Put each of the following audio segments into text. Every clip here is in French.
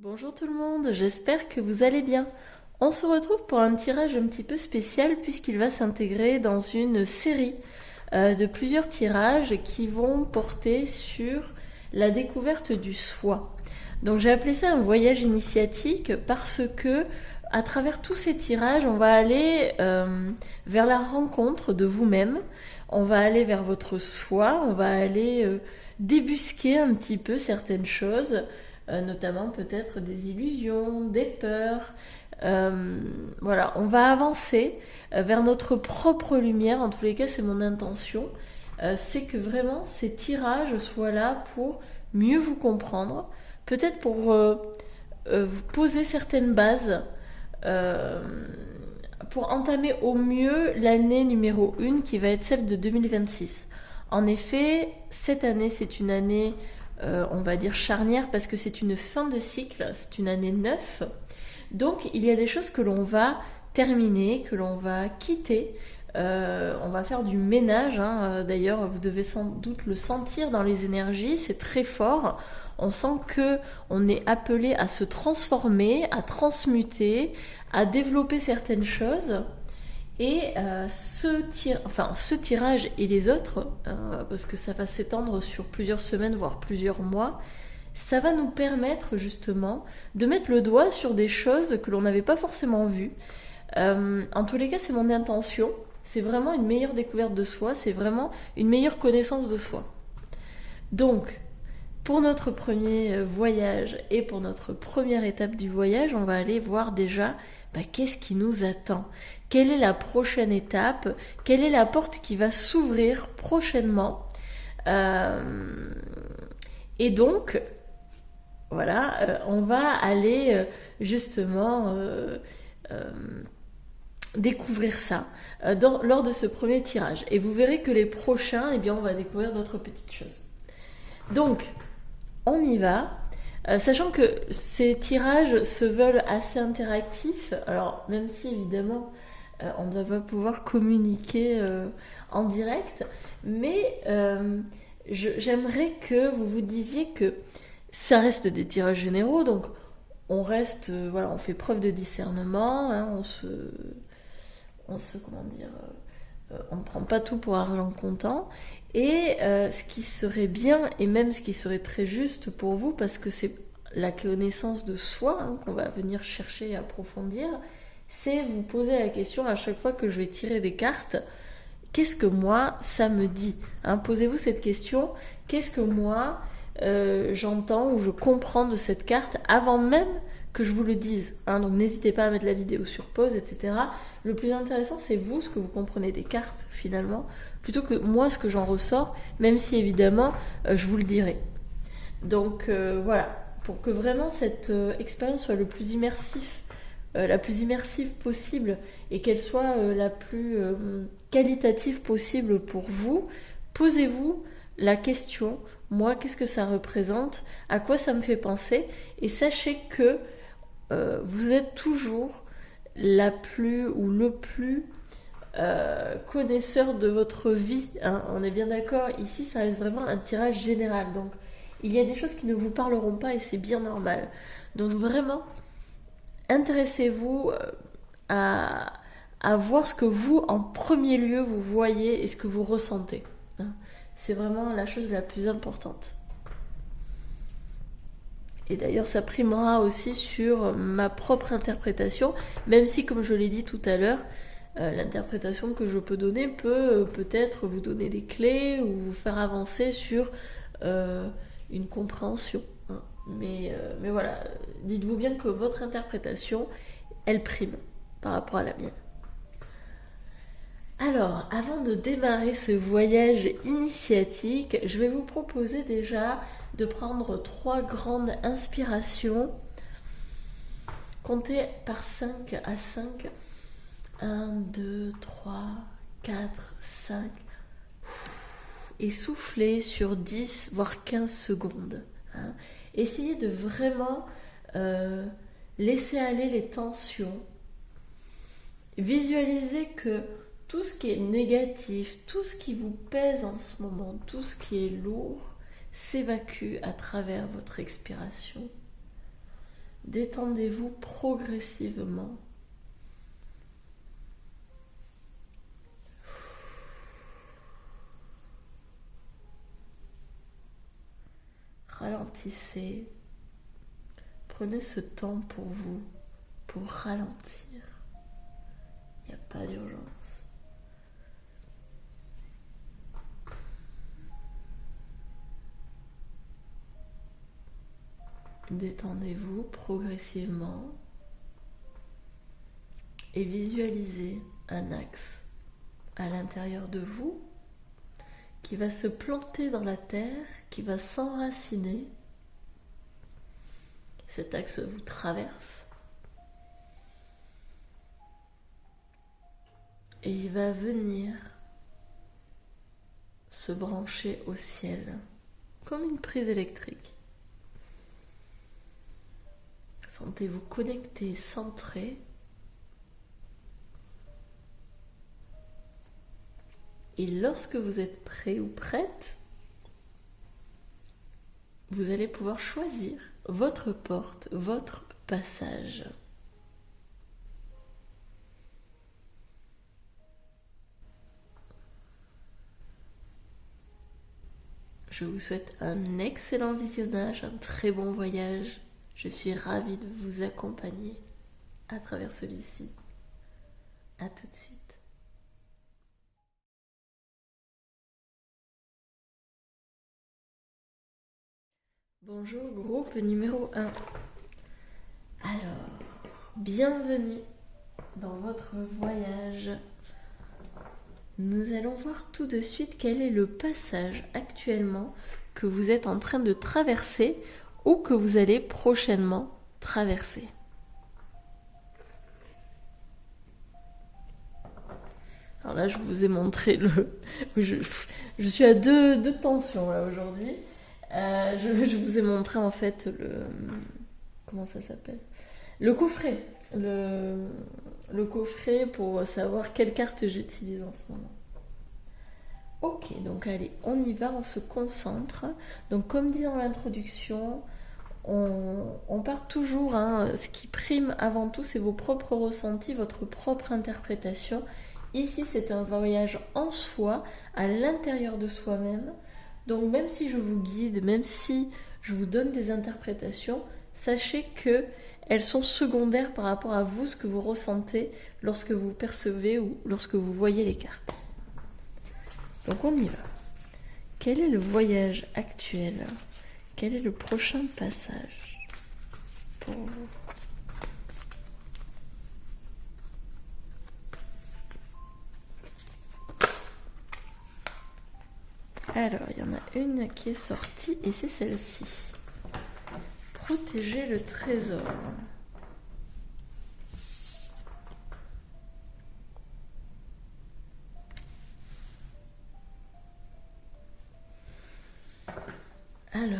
Bonjour tout le monde, j'espère que vous allez bien. On se retrouve pour un tirage un petit peu spécial puisqu'il va s'intégrer dans une série de plusieurs tirages qui vont porter sur la découverte du soi. Donc j'ai appelé ça un voyage initiatique parce que à travers tous ces tirages, on va aller vers la rencontre de vous-même, on va aller vers votre soi, on va aller débusquer un petit peu certaines choses, notamment peut-être des illusions, des peurs. Voilà, on va avancer vers notre propre lumière. En tous les cas, c'est mon intention. C'est que vraiment ces tirages soient là pour mieux vous comprendre, peut-être pour vous poser certaines bases, euh, pour entamer au mieux l'année numéro 1 qui va être celle de 2026. En effet, cette année, c'est une année, on va dire charnière, parce que c'est une fin de cycle, c'est une année 9. Donc, il y a des choses que l'on va terminer, que l'on va quitter. On va faire du ménage, hein. D'ailleurs, vous devez sans doute le sentir dans les énergies, c'est très fort. On sent que on est appelé à se transformer, à transmuter, à développer certaines choses. Et ce tirage et les autres, parce que ça va s'étendre sur plusieurs semaines, voire plusieurs mois, ça va nous permettre justement de mettre le doigt sur des choses que l'on n'avait pas forcément vues. En tous les cas, c'est mon intention. C'est vraiment une meilleure découverte de soi, c'est vraiment une meilleure connaissance de soi. Donc, pour notre premier voyage et pour notre première étape du voyage, on va aller voir déjà qu'est-ce qui nous attend. Quelle est la prochaine étape? Quelle est la porte qui va s'ouvrir prochainement? Et donc, voilà, on va aller justement découvrir ça lors de ce premier tirage. Et vous verrez que les prochains, eh bien, on va découvrir d'autres petites choses. Donc, on y va. Sachant que ces tirages se veulent assez interactifs, alors même si évidemment on ne doit pas pouvoir communiquer en direct, mais j'aimerais que vous vous disiez que ça reste des tirages généraux, donc on reste, voilà, on fait preuve de discernement, hein, comment dire, on ne prend pas tout pour argent comptant. Et ce qui serait bien, et même ce qui serait très juste pour vous, parce que c'est la connaissance de soi, hein, qu'on va venir chercher et approfondir, c'est vous poser la question à chaque fois que je vais tirer des cartes, qu'est-ce que moi ça me dit, hein? Posez-vous cette question, qu'est-ce que moi j'entends ou je comprends de cette carte avant même que je vous le dise, hein. Donc n'hésitez pas à mettre la vidéo sur pause, etc. Le plus intéressant, c'est vous, ce que vous comprenez des cartes, finalement, plutôt que moi, ce que j'en ressors, même si, évidemment, je vous le dirai. Donc, voilà, pour que vraiment cette expérience soit la plus immersive possible, et qu'elle soit la plus qualitative possible pour vous, posez-vous la question, moi, qu'est-ce que ça représente? À quoi ça me fait penser? Et sachez que vous êtes toujours la plus ou le plus connaisseur de votre vie, hein. On est bien d'accord, ici ça reste vraiment un tirage général, donc il y a des choses qui ne vous parleront pas et c'est bien normal. Donc vraiment, intéressez-vous à voir ce que vous, en premier lieu, vous voyez et ce que vous ressentez, hein. C'est vraiment la chose la plus importante. Et d'ailleurs, ça primera aussi sur ma propre interprétation, même si, comme je l'ai dit tout à l'heure, l'interprétation que je peux donner peut peut-être vous donner des clés ou vous faire avancer sur une compréhension, hein. Mais voilà, dites-vous bien que votre interprétation, elle prime par rapport à la mienne. Alors, avant de démarrer ce voyage initiatique, je vais vous proposer déjà de prendre 3 grandes inspirations. Comptez par 5 à 5. 1, 2, 3, 4, 5. Et soufflez sur 10, voire 15 secondes, hein. Essayez de vraiment laisser aller les tensions. Visualisez que tout ce qui est négatif, tout ce qui vous pèse en ce moment, tout ce qui est lourd, s'évacue à travers votre expiration. Détendez-vous progressivement. Ralentissez. Prenez ce temps pour vous, pour ralentir. Il n'y a pas d'urgence. Détendez-vous progressivement et visualisez un axe à l'intérieur de vous qui va se planter dans la terre, qui va s'enraciner. Cet axe vous traverse et il va venir se brancher au ciel comme une prise électrique. Sentez-vous connecté, centré. Et lorsque vous êtes prêt ou prête, vous allez pouvoir choisir votre porte, votre passage. Je vous souhaite un excellent visionnage, un très bon voyage. Je suis ravie de vous accompagner à travers celui-ci. À tout de suite. Bonjour groupe numéro 1. Alors, bienvenue dans votre voyage. Nous allons voir tout de suite quel est le passage actuellement que vous êtes en train de traverser ou que vous allez prochainement traverser. Alors là, je vous ai montré je suis à deux tensions là aujourd'hui. Je vous ai montré en fait comment ça s'appelle ? Le coffret. Le coffret pour savoir quelle carte j'utilise en ce moment. Ok, donc allez, on y va, on se concentre. Donc comme dit dans l'introduction, on part toujours, ce qui prime avant tout, c'est vos propres ressentis, votre propre interprétation. Ici, c'est un voyage en soi, à l'intérieur de soi-même. Donc même si je vous guide, même si je vous donne des interprétations, sachez que elles sont secondaires par rapport à vous, ce que vous ressentez lorsque vous percevez ou lorsque vous voyez les cartes. Donc on y va. Quel est le voyage actuel ? Quel est le prochain passage pour vous ? Alors, il y en a une qui est sortie et c'est celle-ci. Protéger le trésor. Alors,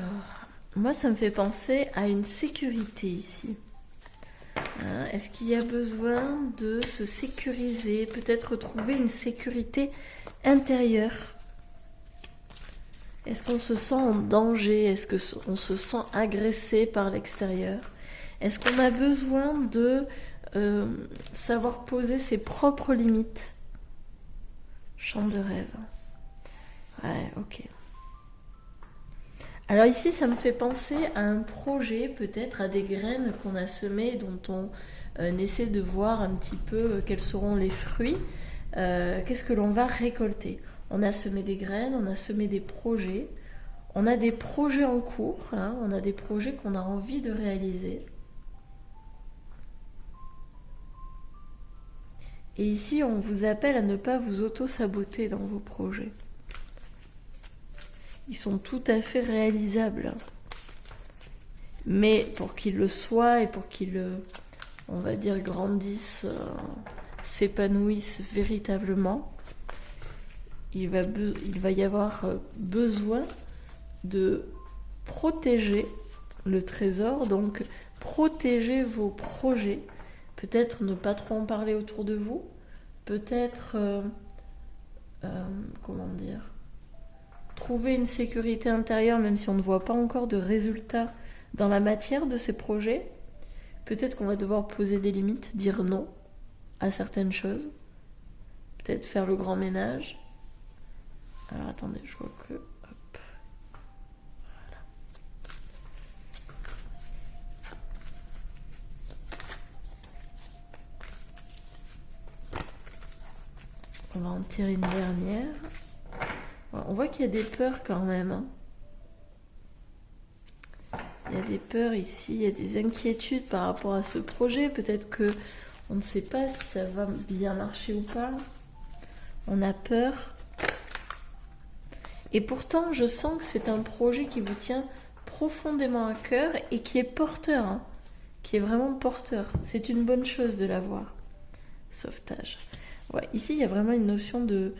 moi ça me fait penser à une sécurité ici. Est-ce qu'il y a besoin de se sécuriser, peut-être trouver une sécurité intérieure ? Est-ce qu'on se sent en danger ? Est-ce qu'on se sent agressé par l'extérieur ? Est-ce qu'on a besoin de savoir poser ses propres limites ? Chambre de rêve. Ouais, ok. Alors ici, ça me fait penser à un projet, peut-être à des graines qu'on a semées, dont on essaie de voir un petit peu quels seront les fruits. Qu'est-ce que l'on va récolter ? On a semé des graines, on a semé des projets. On a des projets en cours, on a des projets qu'on a envie de réaliser. Et ici, on vous appelle à ne pas vous auto-saboter dans vos projets. Ils sont tout à fait réalisables. Mais pour qu'ils le soient et pour qu'ils, on va dire, grandissent, s'épanouissent véritablement, il va y avoir besoin de protéger le trésor, donc protéger vos projets. Peut-être ne pas trop en parler autour de vous, peut-être, trouver une sécurité intérieure, même si on ne voit pas encore de résultats dans la matière de ces projets. Peut-être qu'on va devoir poser des limites, dire non à certaines choses. Peut-être faire le grand ménage. Alors attendez, je vois que... Hop. Voilà. On va en tirer une dernière. On voit qu'il y a des peurs quand même. Hein. Il y a des peurs ici, il y a des inquiétudes par rapport à ce projet. Peut-être que on ne sait pas si ça va bien marcher ou pas. On a peur. Et pourtant, je sens que c'est un projet qui vous tient profondément à cœur et qui est porteur. Hein, qui est vraiment porteur. C'est une bonne chose de l'avoir. Sauvetage. Ouais, ici, il y a vraiment une notion de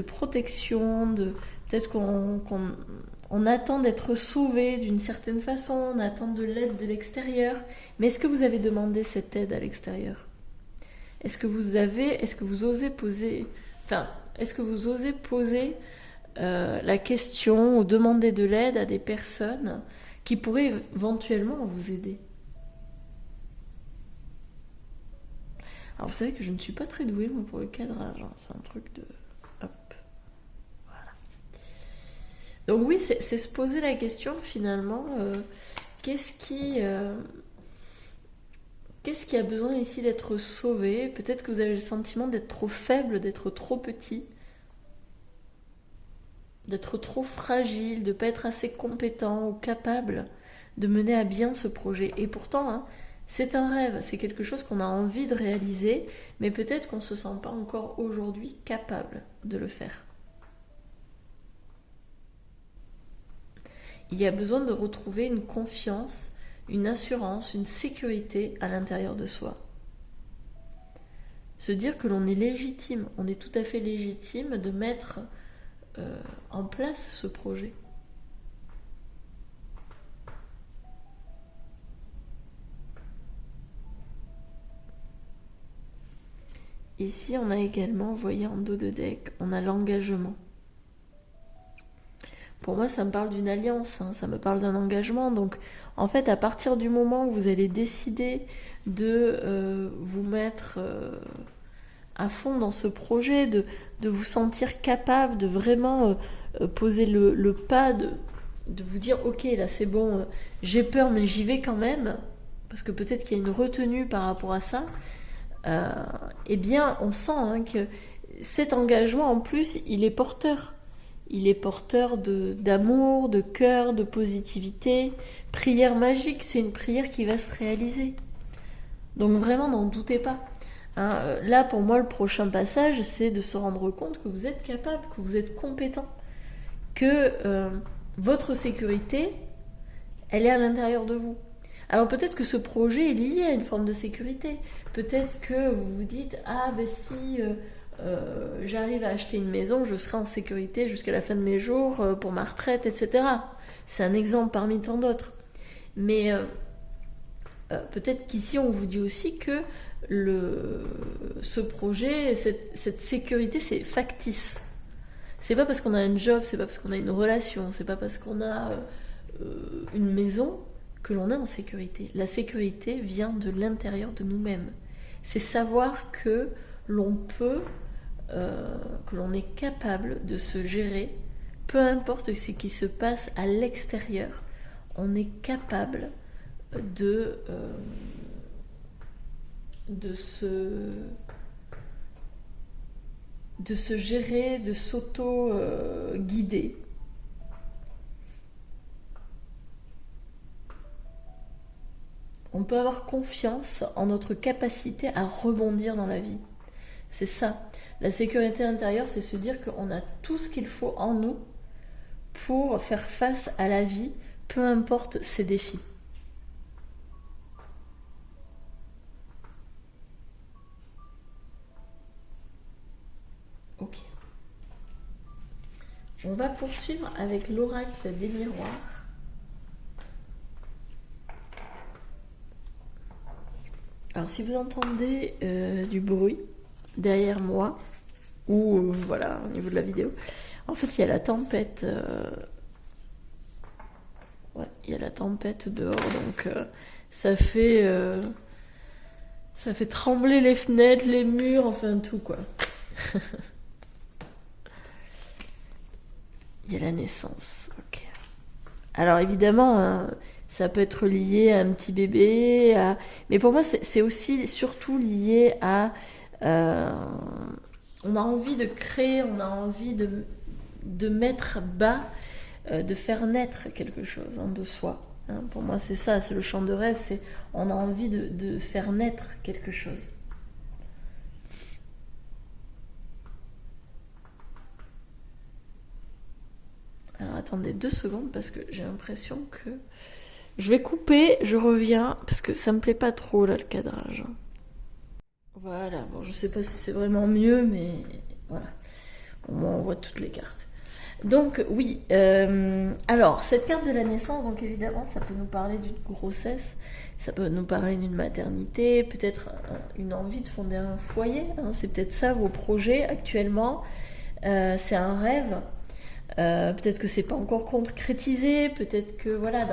protection, peut-être qu'on attend d'être sauvé d'une certaine façon, on attend de l'aide de l'extérieur. Mais est-ce que vous avez demandé cette aide à l'extérieur? Est-ce que vous osez poser la question ou demander de l'aide à des personnes qui pourraient éventuellement vous aider? Alors vous savez que je ne suis pas très douée moi pour le cadrage, hein. C'est un truc de... Hop. Voilà. Donc oui, c'est se poser la question finalement, qu'est-ce qui a besoin ici d'être sauvé? Peut-être que vous avez le sentiment d'être trop faible, d'être trop petit, d'être trop fragile, de ne pas être assez compétent ou capable de mener à bien ce projet. Et pourtant, hein, c'est un rêve, c'est quelque chose qu'on a envie de réaliser, mais peut-être qu'on ne se sent pas encore aujourd'hui capable de le faire. Il y a besoin de retrouver une confiance, une assurance, une sécurité à l'intérieur de soi. Se dire que l'on est légitime, on est tout à fait légitime de mettre en place ce projet. Ici, on a également, vous voyez, en dos de deck, on a l'engagement. Pour moi, ça me parle d'une alliance, hein, ça me parle d'un engagement. Donc, en fait, à partir du moment où vous allez décider de vous mettre à fond dans ce projet, de vous sentir capable de vraiment poser le pas, de vous dire, ok, là c'est bon, j'ai peur, mais j'y vais quand même, parce que peut-être qu'il y a une retenue par rapport à ça, eh bien, on sent hein, que cet engagement, en plus, il est porteur. Il est porteur d'amour, de cœur, de positivité. Prière magique, c'est une prière qui va se réaliser. Donc vraiment, n'en doutez pas. Hein, là, pour moi, le prochain passage, c'est de se rendre compte que vous êtes capable, que vous êtes compétent, que votre sécurité, elle est à l'intérieur de vous. Alors peut-être que ce projet est lié à une forme de sécurité. Peut-être que vous vous dites « Ah ben si j'arrive à acheter une maison, je serai en sécurité jusqu'à la fin de mes jours pour ma retraite, etc. » C'est un exemple parmi tant d'autres. Mais peut-être qu'ici on vous dit aussi que ce projet, cette sécurité, c'est factice. C'est pas parce qu'on a un job, c'est pas parce qu'on a une relation, c'est pas parce qu'on a une maison que l'on est en sécurité. La sécurité vient de l'intérieur de nous-mêmes. C'est savoir que l'on peut, que l'on est capable de se gérer, peu importe ce qui se passe à l'extérieur. On est capable de se gérer, de s'auto-guider. On peut avoir confiance en notre capacité à rebondir dans la vie. C'est ça. La sécurité intérieure, c'est se dire qu'on a tout ce qu'il faut en nous pour faire face à la vie, peu importe ses défis. Ok. On va poursuivre avec l'oracle des miroirs. Alors si vous entendez du bruit derrière moi, ou voilà, au niveau de la vidéo, en fait il y a la tempête. Ouais, il y a la tempête dehors, donc ça fait Ça fait trembler les fenêtres, les murs, enfin tout quoi. Il y a la naissance, ok. Alors évidemment, hein, ça peut être lié à un petit bébé, mais pour moi c'est aussi surtout lié à... on a envie de créer, on a envie de mettre bas, de faire naître quelque chose hein, de soi. Hein. Pour moi c'est ça, c'est le chant de rêve, c'est on a envie de faire naître quelque chose. Alors attendez 2 secondes parce que j'ai l'impression que... Je vais couper, je reviens, parce que ça me plaît pas trop là le cadrage. Voilà, bon je sais pas si c'est vraiment mieux, mais voilà. Au moins on voit toutes les cartes. Donc oui, alors cette carte de la naissance, donc évidemment ça peut nous parler d'une grossesse, ça peut nous parler d'une maternité, peut-être une envie de fonder un foyer, hein, c'est peut-être ça vos projets actuellement, c'est un rêve. Peut-être que c'est pas encore concrétisé, peut-être que voilà,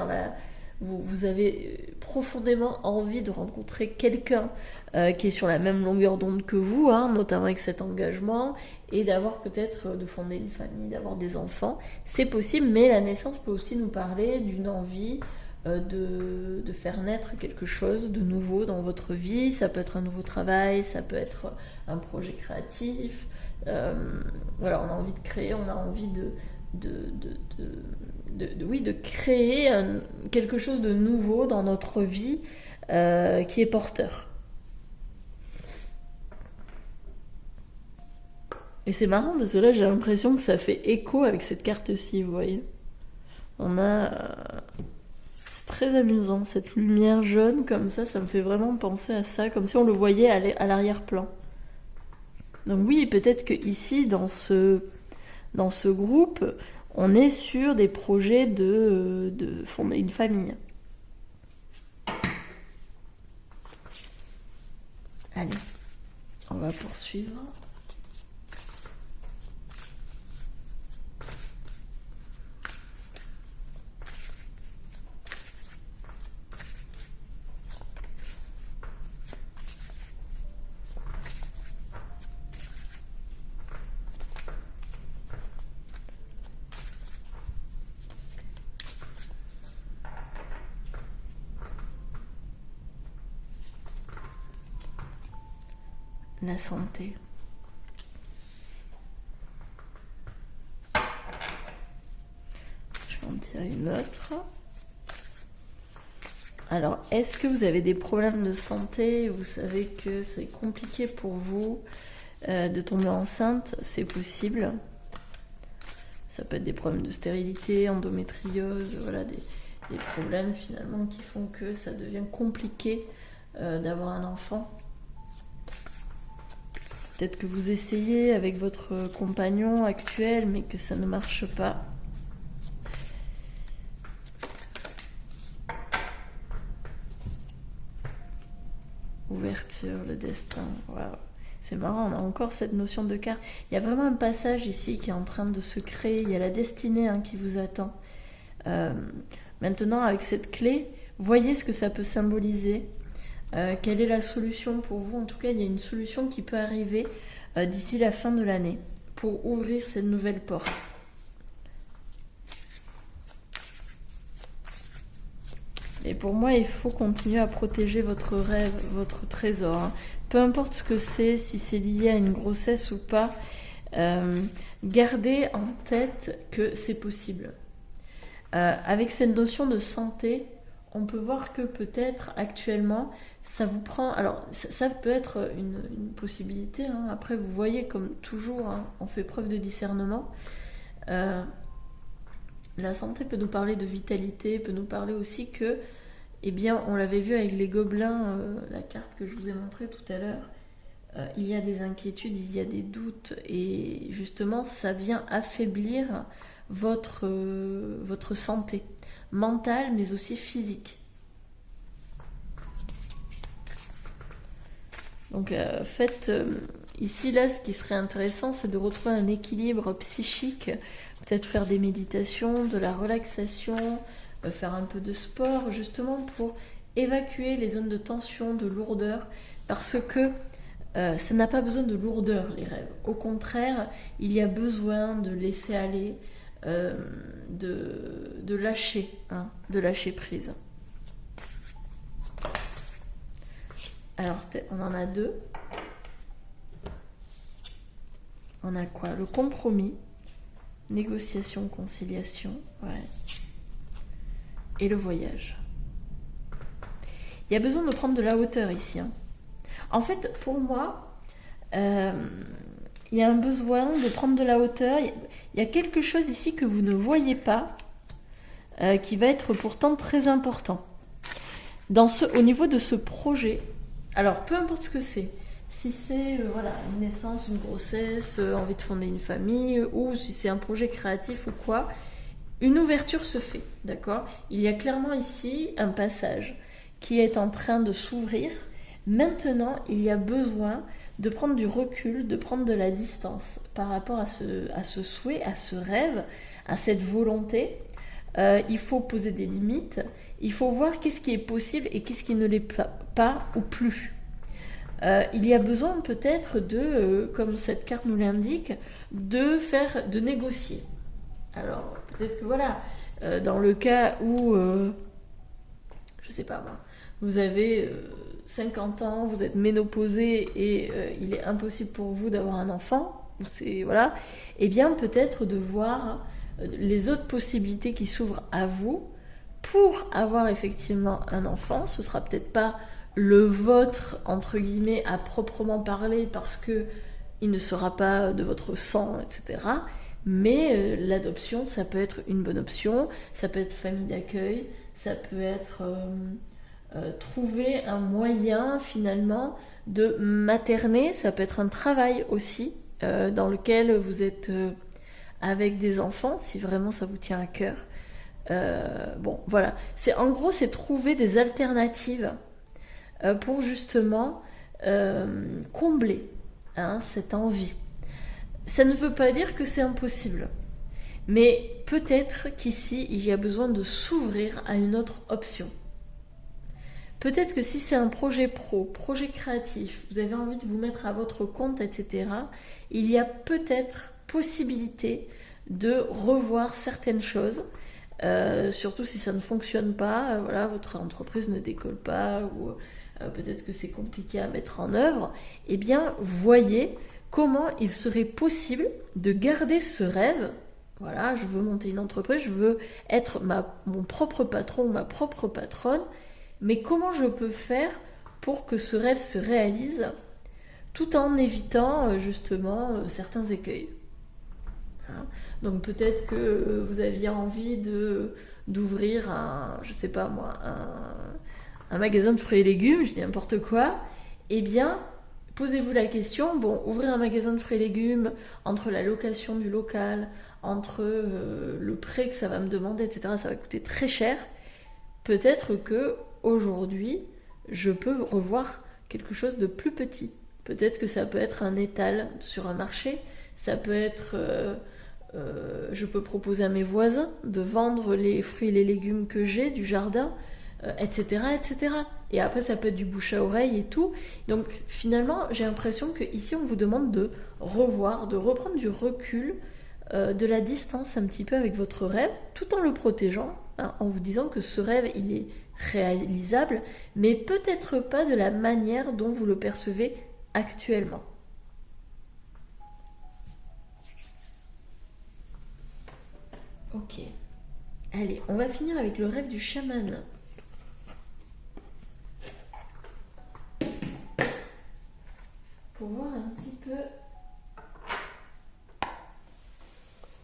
vous avez profondément envie de rencontrer quelqu'un qui est sur la même longueur d'onde que vous, hein, notamment avec cet engagement, et d'avoir peut-être de fonder une famille, d'avoir des enfants. C'est possible, mais la naissance peut aussi nous parler d'une envie de faire naître quelque chose de nouveau dans votre vie. Ça peut être un nouveau travail, ça peut être un projet créatif. Voilà, on a envie de créer, on a envie de créer quelque chose de nouveau dans notre vie qui est porteur. Et c'est marrant parce que là j'ai l'impression que ça fait écho avec cette carte-ci, vous voyez. On a... c'est très amusant, cette lumière jaune comme ça me fait vraiment penser à ça, comme si on le voyait à l'arrière-plan. Donc oui, peut-être que ici, dans ce groupe, on est sur des projets de fonder une famille. Allez, on va poursuivre. La santé. Je vais en tirer une autre. Alors, est-ce que vous avez des problèmes de santé? Vous savez que c'est compliqué pour vous de tomber enceinte? C'est possible. Ça peut être des problèmes de stérilité, endométriose, voilà, des problèmes finalement qui font que ça devient compliqué d'avoir un enfant. Peut-être que vous essayez avec votre compagnon actuel, mais que ça ne marche pas. Ouverture, le destin. Wow. C'est marrant, on a encore cette notion de carte. Il y a vraiment un passage ici qui est en train de se créer. Il y a la destinée qui vous attend. Maintenant, avec cette clé, voyez ce que ça peut symboliser. Quelle est la solution pour vous? En tout cas, il y a une solution qui peut arriver d'ici la fin de l'année pour ouvrir cette nouvelle porte. Et pour moi, il faut continuer à protéger votre rêve, votre trésor. Hein. Peu importe ce que c'est, si c'est lié à une grossesse ou pas, gardez en tête que c'est possible. Avec cette notion de santé, on peut voir que peut-être actuellement, ça vous prend... Alors, ça peut être une possibilité. Hein. Après, vous voyez, comme toujours, hein, on fait preuve de discernement. La santé peut nous parler de vitalité, peut nous parler aussi que, eh bien, on l'avait vu avec les gobelins, la carte que je vous ai montrée tout à l'heure, il y a des inquiétudes, il y a des doutes, et justement, ça vient affaiblir votre santé mentale, mais aussi physique. Donc, faites ici, là, ce qui serait intéressant, c'est de retrouver un équilibre psychique, peut-être faire des méditations, de la relaxation, faire un peu de sport, justement pour évacuer les zones de tension, de lourdeur, parce que ça n'a pas besoin de lourdeur, les rêves. Au contraire, il y a besoin de laisser aller, de lâcher, hein, de lâcher prise. Alors, on en a deux. On a quoi? Le compromis, négociation, conciliation, ouais. Et le voyage. Il y a besoin de prendre de la hauteur ici, hein. En fait, pour moi, il y a un besoin de prendre de la hauteur. Il y a quelque chose ici que vous ne voyez pas, qui va être pourtant très important. Au niveau de ce projet, alors peu importe ce que c'est, si c'est voilà, une naissance, une grossesse, envie de fonder une famille, ou si c'est un projet créatif ou quoi, une ouverture se fait, d'accord? Il y a clairement ici un passage qui est en train de s'ouvrir. Maintenant, il y a besoin de prendre du recul, de prendre de la distance par rapport à ce souhait, à ce rêve, à cette volonté. Il faut poser des limites, il faut voir qu'est-ce qui est possible et qu'est-ce qui ne l'est pas ou plus. Il y a besoin peut-être de, comme cette carte nous l'indique, de négocier. Alors, peut-être que voilà, dans le cas où, je sais pas moi, vous avez 50 ans, vous êtes ménopausé et il est impossible pour vous d'avoir un enfant, voilà, eh bien peut-être de voir les autres possibilités qui s'ouvrent à vous pour avoir effectivement un enfant. Ce sera peut-être pas le vôtre, entre guillemets, à proprement parler, parce que il ne sera pas de votre sang, etc. Mais l'adoption, ça peut être une bonne option, ça peut être famille d'accueil, ça peut être trouver un moyen finalement de materner, ça peut être un travail aussi dans lequel vous êtes avec des enfants, si vraiment ça vous tient à cœur. Bon, voilà. En gros, c'est trouver des alternatives pour justement combler cette envie. Ça ne veut pas dire que c'est impossible, mais peut-être qu'ici, il y a besoin de s'ouvrir à une autre option. Peut-être que si c'est un projet pro, projet créatif, vous avez envie de vous mettre à votre compte, etc., il y a peut-être possibilité de revoir certaines choses, surtout si ça ne fonctionne pas, voilà, votre entreprise ne décolle pas, ou peut-être que c'est compliqué à mettre en œuvre, eh bien, voyez comment il serait possible de garder ce rêve. Voilà, je veux monter une entreprise, je veux être mon propre patron, ma propre patronne, mais comment je peux faire pour que ce rêve se réalise tout en évitant justement certains écueils. Hein, donc peut-être que vous aviez envie d'ouvrir je sais pas moi, un magasin de fruits et légumes, je dis n'importe quoi, eh bien, posez-vous la question, bon, ouvrir un magasin de fruits et légumes, entre la location du local, entre le prêt que ça va me demander, etc., ça va coûter très cher. Peut-être que aujourd'hui, je peux revoir quelque chose de plus petit. Peut-être que ça peut être un étal sur un marché, ça peut être... je peux proposer à mes voisins de vendre les fruits et les légumes que j'ai du jardin, etc., etc. Et après, ça peut être du bouche à oreille et tout. Donc, finalement, j'ai l'impression qu'ici, on vous demande de revoir, de reprendre du recul, de la distance un petit peu avec votre rêve, tout en le protégeant, hein, en vous disant que ce rêve, il est réalisable, mais peut-être pas de la manière dont vous le percevez actuellement. Ok. Allez, on va finir avec le rêve du chaman. Pour voir un petit peu...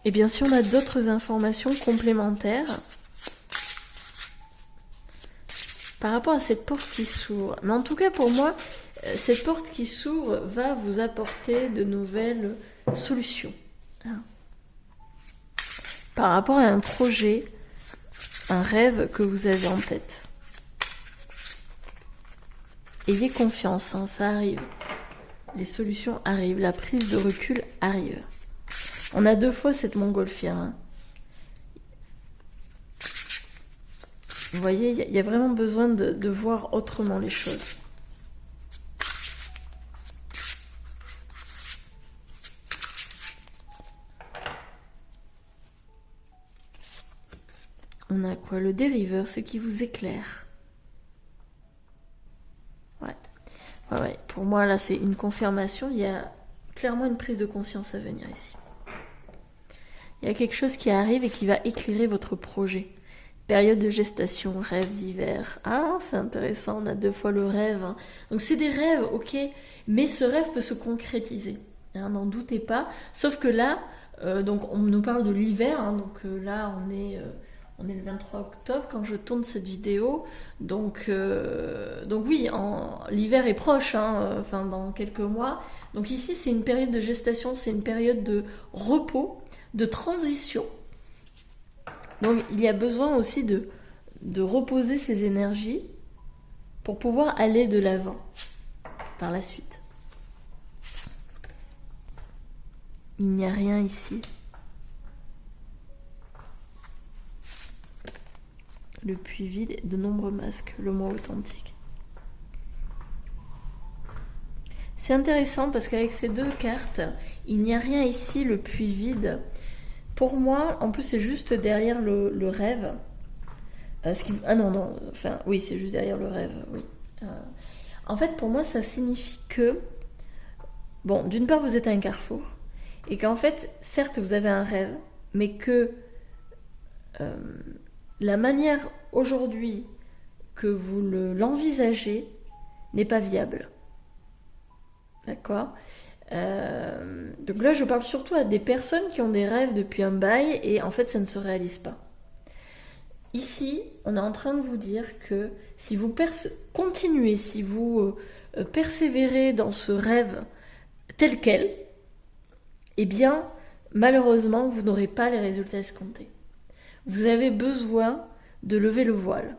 Et bien si on a d'autres informations complémentaires par rapport à cette porte qui s'ouvre. Mais en tout cas pour moi, cette porte qui s'ouvre va vous apporter de nouvelles solutions. Par rapport à un projet, un rêve que vous avez en tête. Ayez confiance, hein, ça arrive. Les solutions arrivent, la prise de recul arrive. On a 2 fois cette montgolfière. Hein. Vous voyez, il y a vraiment besoin de voir autrement les choses. On a quoi? Le dériveur, ce qui vous éclaire. Ouais. Ouais. Pour moi, là, c'est une confirmation. Il y a clairement une prise de conscience à venir ici. Il y a quelque chose qui arrive et qui va éclairer votre projet. Période de gestation, rêves d'hiver. Ah, c'est intéressant, on a 2 fois le rêve. Hein. Donc c'est des rêves, ok, mais ce rêve peut se concrétiser. Hein, n'en doutez pas. Sauf que là, donc on nous parle de l'hiver. Hein, donc là, on est le 23 octobre quand je tourne cette vidéo. Donc oui, l'hiver est proche, hein, enfin dans quelques mois. Donc ici, c'est une période de gestation, c'est une période de repos, de transition. Donc il y a besoin aussi de reposer ses énergies pour pouvoir aller de l'avant par la suite. Il n'y a rien ici. Le puits vide, de nombreux masques, le moi authentique. C'est intéressant parce qu'avec ces 2 cartes, il n'y a rien ici, le puits vide. Pour moi, en plus, c'est juste derrière le rêve. Ah non, enfin, oui, c'est juste derrière le rêve, oui. En fait, pour moi, ça signifie que, bon, d'une part, vous êtes à un carrefour, et qu'en fait, certes, vous avez un rêve, mais que la manière aujourd'hui que vous l'envisagez n'est pas viable. D'accord ? Donc là, je parle surtout à des personnes qui ont des rêves depuis un bail et en fait, ça ne se réalise pas. Ici, on est en train de vous dire que si vous continuez, si vous persévérez dans ce rêve tel quel, eh bien, malheureusement, vous n'aurez pas les résultats escomptés. Vous avez besoin de lever le voile.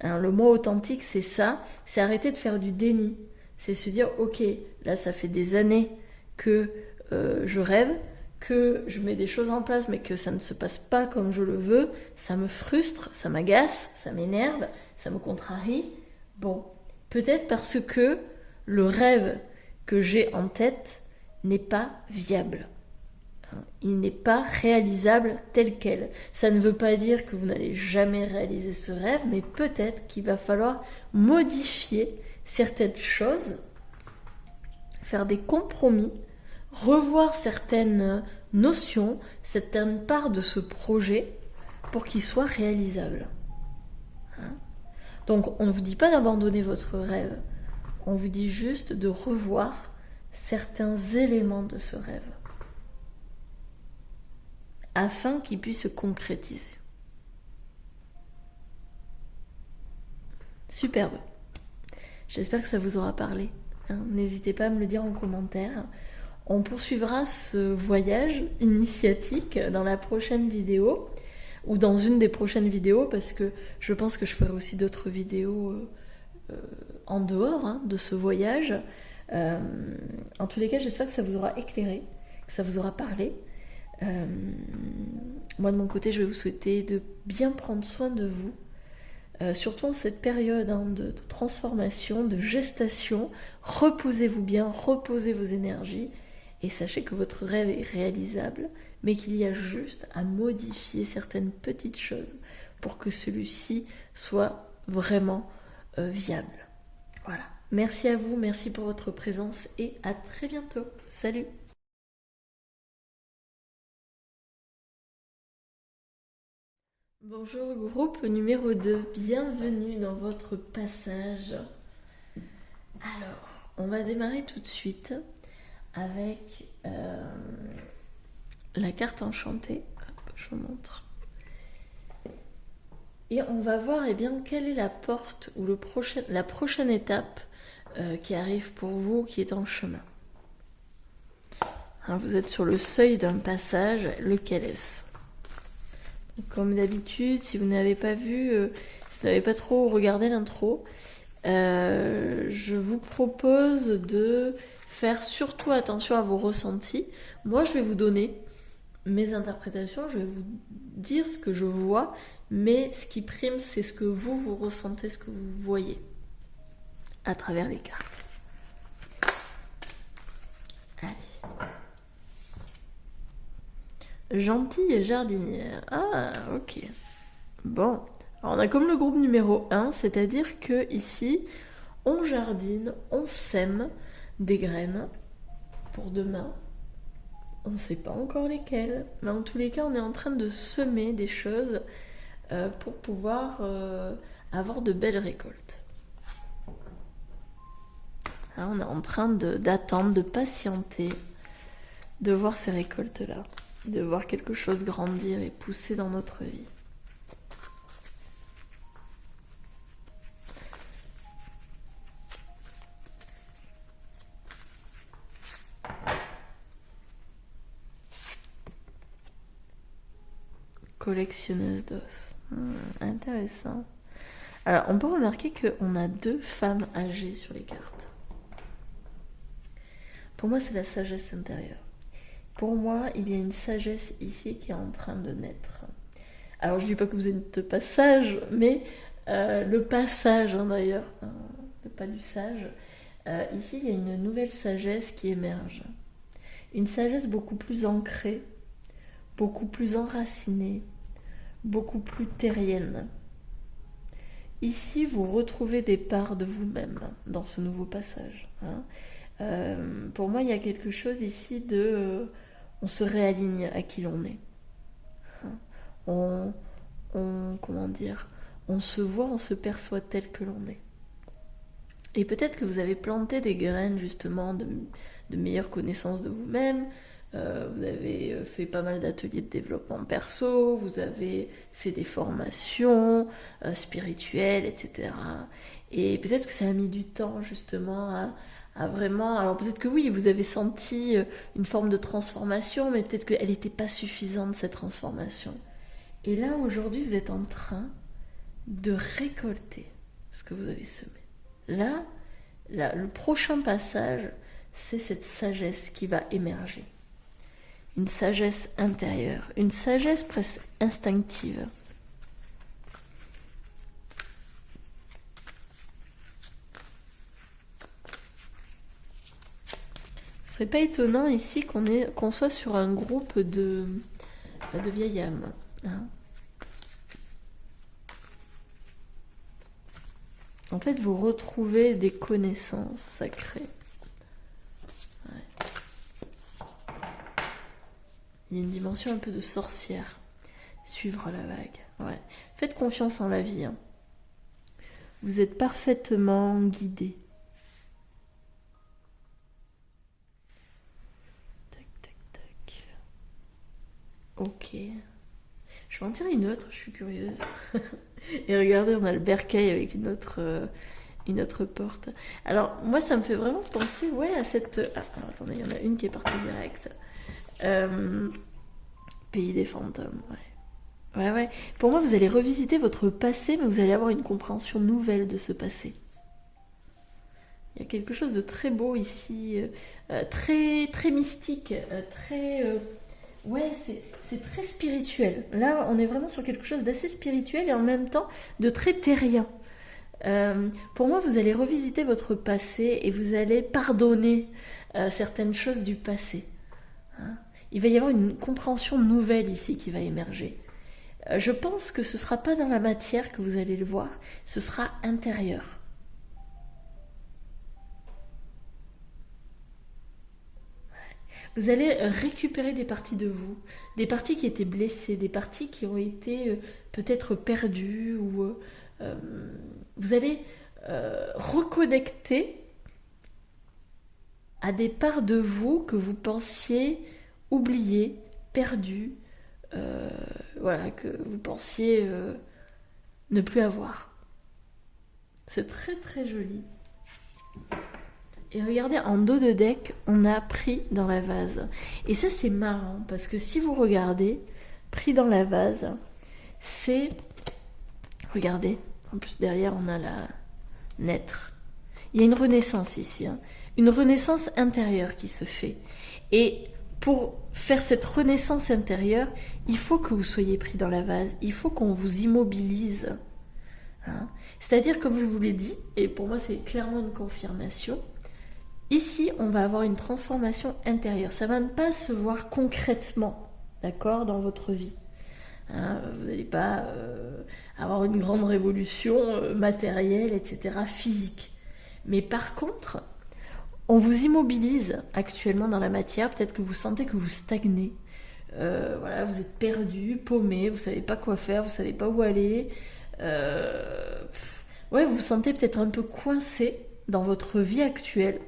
Hein, le moi authentique, c'est ça, c'est arrêter de faire du déni. C'est se dire, ok, là, ça fait des années que je rêve, que je mets des choses en place, mais que ça ne se passe pas comme je le veux, ça me frustre, ça m'agace, ça m'énerve, ça me contrarie. Bon, peut-être parce que le rêve que j'ai en tête n'est pas viable. Il n'est pas réalisable tel quel. Ça ne veut pas dire que vous n'allez jamais réaliser ce rêve, mais peut-être qu'il va falloir modifier certaines choses, faire des compromis, revoir certaines notions, certaines parts de ce projet pour qu'il soit réalisable. Hein? Donc on ne vous dit pas d'abandonner votre rêve, on vous dit juste de revoir certains éléments de ce rêve afin qu'il puisse se concrétiser. Superbe. J'espère que ça vous aura parlé. N'hésitez pas à me le dire en commentaire. On poursuivra ce voyage initiatique dans la prochaine vidéo ou dans une des prochaines vidéos parce que je pense que je ferai aussi d'autres vidéos en dehors de ce voyage. En tous les cas, j'espère que ça vous aura éclairé, que ça vous aura parlé. Moi de mon côté, je vais vous souhaiter de bien prendre soin de vous. Surtout en cette période de transformation, de gestation, reposez-vous bien, reposez vos énergies et sachez que votre rêve est réalisable, mais qu'il y a juste à modifier certaines petites choses pour que celui-ci soit vraiment viable. Voilà. Merci à vous, merci pour votre présence et à très bientôt. Salut! Bonjour groupe numéro 2, bienvenue dans votre passage. Alors, on va démarrer tout de suite avec la carte enchantée. Hop, je vous montre. Et on va voir quelle est la porte ou la prochaine étape qui arrive pour vous, qui est en chemin. Hein, vous êtes sur le seuil d'un passage, lequel est-ce ? Comme d'habitude, si vous n'avez pas vu, si vous n'avez pas trop regardé l'intro, je vous propose de faire surtout attention à vos ressentis. Moi, je vais vous donner mes interprétations, je vais vous dire ce que je vois, mais ce qui prime, c'est ce que vous ressentez, ce que vous voyez à travers les cartes. Allez. Gentille jardinière. Ah, ok. Bon, alors on a comme le groupe numéro 1, c'est-à-dire que ici, on jardine, on sème des graines pour demain. On ne sait pas encore lesquelles, mais en tous les cas, on est en train de semer des choses pour pouvoir avoir de belles récoltes. Hein, on est en train d'attendre, de patienter, de voir ces récoltes-là, de voir quelque chose grandir et pousser dans notre vie. Collectionneuse d'os. Intéressant. Alors, on peut remarquer qu'on a 2 femmes âgées sur les cartes. Pour moi, c'est la sagesse intérieure. Pour moi, il y a une sagesse ici qui est en train de naître. Alors, je ne dis pas que vous n'êtes pas sage, mais le pas sage, d'ailleurs, le pas du sage, ici, il y a une nouvelle sagesse qui émerge. Une sagesse beaucoup plus ancrée, beaucoup plus enracinée, beaucoup plus terrienne. Ici, vous retrouvez des parts de vous-même dans ce nouveau passage. Pour moi, il y a quelque chose ici de... on se réaligne à qui l'on est. Comment dire, on se voit, on se perçoit tel que l'on est. Et peut-être que vous avez planté des graines justement de meilleure connaissance de vous-même. Vous avez fait pas mal d'ateliers de développement perso, vous avez fait des formations spirituelles, etc. Et peut-être que ça a mis du temps justement à vraiment... Alors peut-être que oui, vous avez senti une forme de transformation, mais peut-être qu'elle n'était pas suffisante, cette transformation. Et là, aujourd'hui, vous êtes en train de récolter ce que vous avez semé. Là, le prochain passage, c'est cette sagesse qui va émerger. Une sagesse intérieure, une sagesse presque instinctive. Ce serait pas étonnant ici qu'on soit sur un groupe de vieilles âmes. Hein. En fait, vous retrouvez des connaissances sacrées. Il y a une dimension un peu de sorcière. Suivre la vague. Ouais. Faites confiance en la vie. Hein. Vous êtes parfaitement guidé. Tac, tac, tac. Ok. Je vais en tirer une autre, je suis curieuse. Et regardez, on a le bercail avec une autre porte. Alors, moi, ça me fait vraiment penser, à cette... Ah, attendez, il y en a une qui est partie direct. Pays des fantômes, ouais. Pour moi, vous allez revisiter votre passé, mais vous allez avoir une compréhension nouvelle de ce passé. Il y a quelque chose de très beau ici, très, très mystique, très... c'est très spirituel. Là, on est vraiment sur quelque chose d'assez spirituel et en même temps de très terrien. Pour moi, vous allez revisiter votre passé et vous allez pardonner certaines choses du passé. Hein. Il va y avoir une compréhension nouvelle ici qui va émerger. Je pense que ce ne sera pas dans la matière que vous allez le voir, ce sera intérieur. Vous allez récupérer des parties de vous, des parties qui étaient blessées, des parties qui ont été peut-être perdues, ou vous allez reconnecter à des parts de vous que vous pensiez oubliées, perdues, que vous pensiez ne plus avoir. C'est très très joli. Et regardez, en dos de deck, on a pris dans la vase. Et ça, c'est marrant, parce que si vous regardez, pris dans la vase, c'est... Regardez, en plus derrière, on a la naître. Il y a une renaissance ici, hein. Une renaissance intérieure qui se fait. Et pour faire cette renaissance intérieure, il faut que vous soyez pris dans la vase, il faut qu'on vous immobilise. Hein. C'est-à-dire, comme je vous l'ai dit, et pour moi c'est clairement une confirmation, ici on va avoir une transformation intérieure. Ça ne va pas se voir concrètement, d'accord, dans votre vie. Hein, vous n'allez pas avoir une grande révolution matérielle, etc., physique. Mais par contre, on vous immobilise actuellement dans la matière, peut-être que vous sentez que vous stagnez. Voilà, vous êtes perdu, paumé, vous savez pas quoi faire, vous savez pas où aller. Ouais, vous vous sentez peut-être un peu coincé dans votre vie actuelle.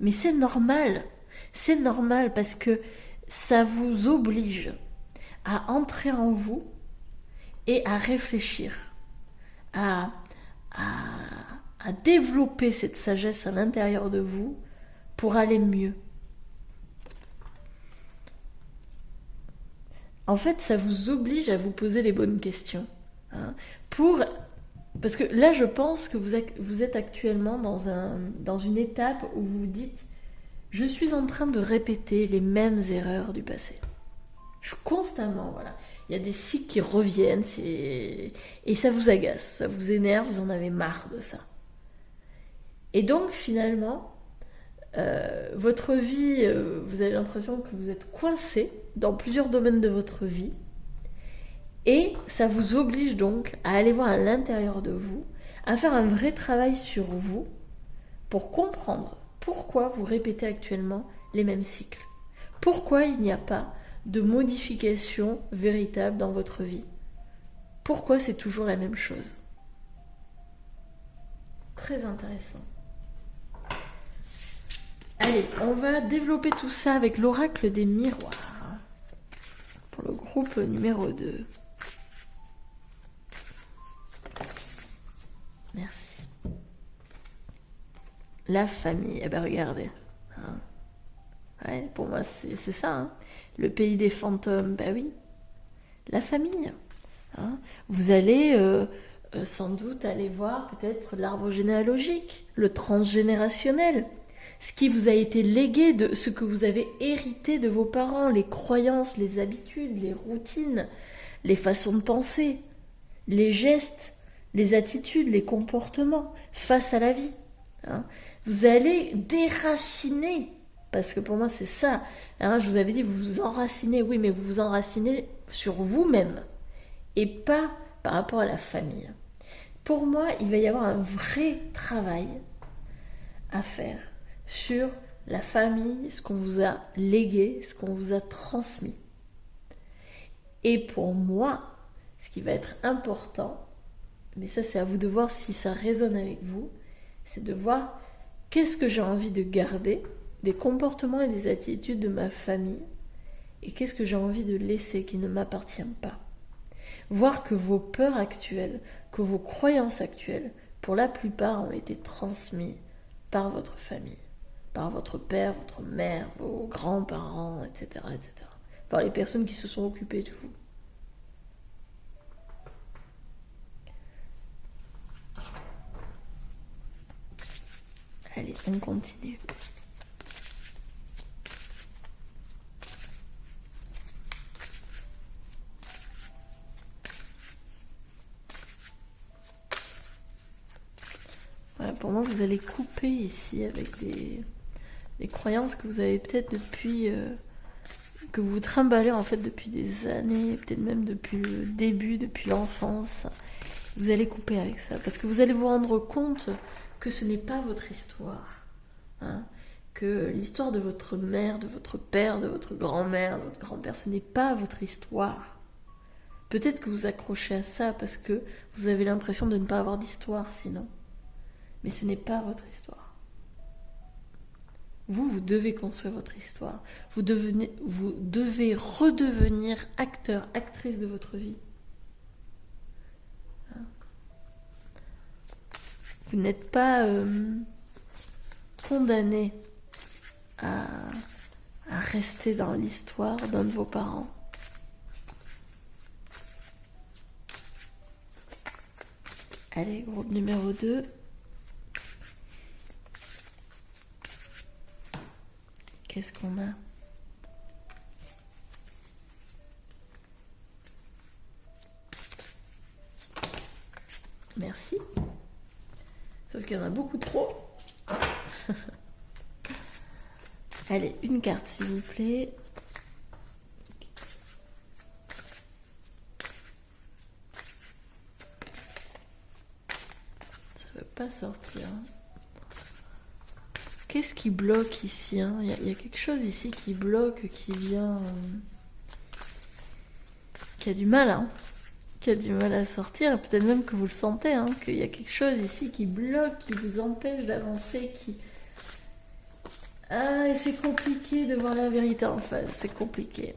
Mais c'est normal. C'est normal parce que ça vous oblige à entrer en vous et à réfléchir, à, à, à développer cette sagesse à l'intérieur de vous pour aller mieux. En fait, ça vous oblige à vous poser les bonnes questions. Hein, parce que là, je pense que vous êtes actuellement dans une étape où vous vous dites « Je suis en train de répéter les mêmes erreurs du passé. » Constamment, voilà. Il y a des cycles qui reviennent et ça vous agace, ça vous énerve, vous en avez marre de ça. Et donc, finalement, votre vie, vous avez l'impression que vous êtes coincé dans plusieurs domaines de votre vie et ça vous oblige donc à aller voir à l'intérieur de vous, à faire un vrai travail sur vous pour comprendre pourquoi vous répétez actuellement les mêmes cycles. Pourquoi il n'y a pas de modification véritable dans votre vie. Pourquoi c'est toujours la même chose? Très intéressant. Allez, on va développer tout ça avec l'oracle des miroirs pour le groupe numéro 2. Merci. La famille, eh ben regardez. Hein. Ouais, pour moi c'est ça. Hein. Le pays des fantômes, ben oui. La famille. Hein. Vous allez sans doute aller voir peut-être l'arbre généalogique, le transgénérationnel. Ce qui vous a été légué, de ce que vous avez hérité de vos parents, les croyances, les habitudes, les routines, les façons de penser, les gestes, les attitudes, les comportements face à la vie. Hein. Vous allez déraciner, parce que pour moi c'est ça. Hein, je vous avais dit, vous vous enracinez, oui, mais vous vous enracinez sur vous-même et pas par rapport à la famille. Pour moi, il va y avoir un vrai travail à faire sur la famille, ce qu'on vous a légué, ce qu'on vous a transmis. Et pour moi, ce qui va être important, mais ça c'est à vous de voir si ça résonne avec vous, c'est de voir qu'est-ce que j'ai envie de garder des comportements et des attitudes de ma famille et qu'est-ce que j'ai envie de laisser qui ne m'appartient pas. Voir que vos peurs actuelles, que vos croyances actuelles, pour la plupart ont été transmises par votre famille, par votre père, votre mère, vos grands-parents, etc., etc., par les personnes qui se sont occupées de vous. Allez, on continue. Voilà, pour moi, vous allez couper ici avec des croyances que vous avez peut-être depuis... que vous trimballez en fait depuis des années, peut-être même depuis le début, depuis l'enfance. Vous allez couper avec ça, parce que vous allez vous rendre compte que ce n'est pas votre histoire. Hein, que l'histoire de votre mère, de votre père, de votre grand-mère, de votre grand-père, ce n'est pas votre histoire. Peut-être que vous accrochez à ça parce que vous avez l'impression de ne pas avoir d'histoire sinon. Mais ce n'est pas votre histoire. Vous devez construire votre histoire. Vous devez redevenir acteur, actrice de votre vie. Vous n'êtes pas condamné à rester dans l'histoire d'un de vos parents. Allez, groupe numéro 2. Qu'est-ce qu'on a? Merci. Sauf qu'il y en a beaucoup trop. Allez, une carte s'il vous plaît. pas sortir. Qu'est-ce qui bloque ici, hein? Il y a quelque chose ici qui bloque, qui vient... qui a du mal, hein? Qui a du mal à sortir. Peut-être même que vous le sentez, hein? Qu'il y a quelque chose ici qui bloque, qui vous empêche d'avancer, qui... Ah, et c'est compliqué de voir la vérité en face. C'est compliqué.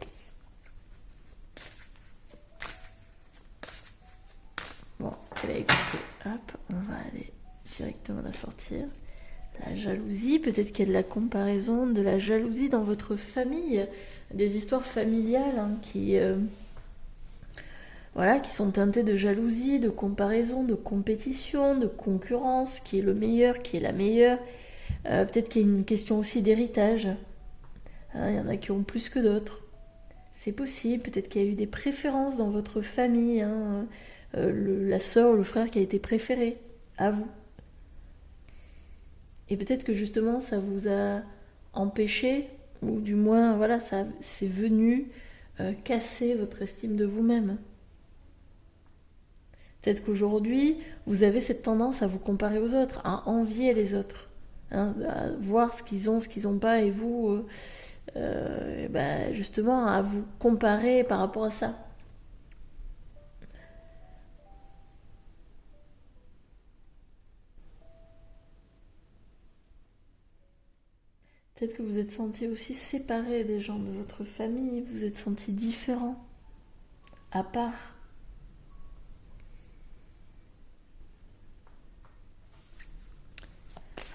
Bon, allez, écoutez. Hop, on va aller directement la sortir. La jalousie, peut-être qu'il y a de la comparaison, de la jalousie dans votre famille, des histoires familiales hein, voilà, qui sont teintées de jalousie, de comparaison, de compétition, de concurrence, qui est le meilleur, qui est la meilleure. Peut-être qu'il y a une question aussi d'héritage. Hein, il y en a qui ont plus que d'autres. C'est possible, peut-être qu'il y a eu des préférences dans votre famille, hein, la sœur ou le frère qui a été préféré à vous. Et peut-être que justement ça vous a empêché, ou du moins voilà, ça c'est venu casser votre estime de vous-même. Peut-être qu'aujourd'hui vous avez cette tendance à vous comparer aux autres, à envier les autres, hein, à voir ce qu'ils ont, ce qu'ils n'ont pas, et vous justement à vous comparer par rapport à ça. Peut-être que vous êtes senti aussi séparé des gens de votre famille, vous vous êtes senti différent, à part.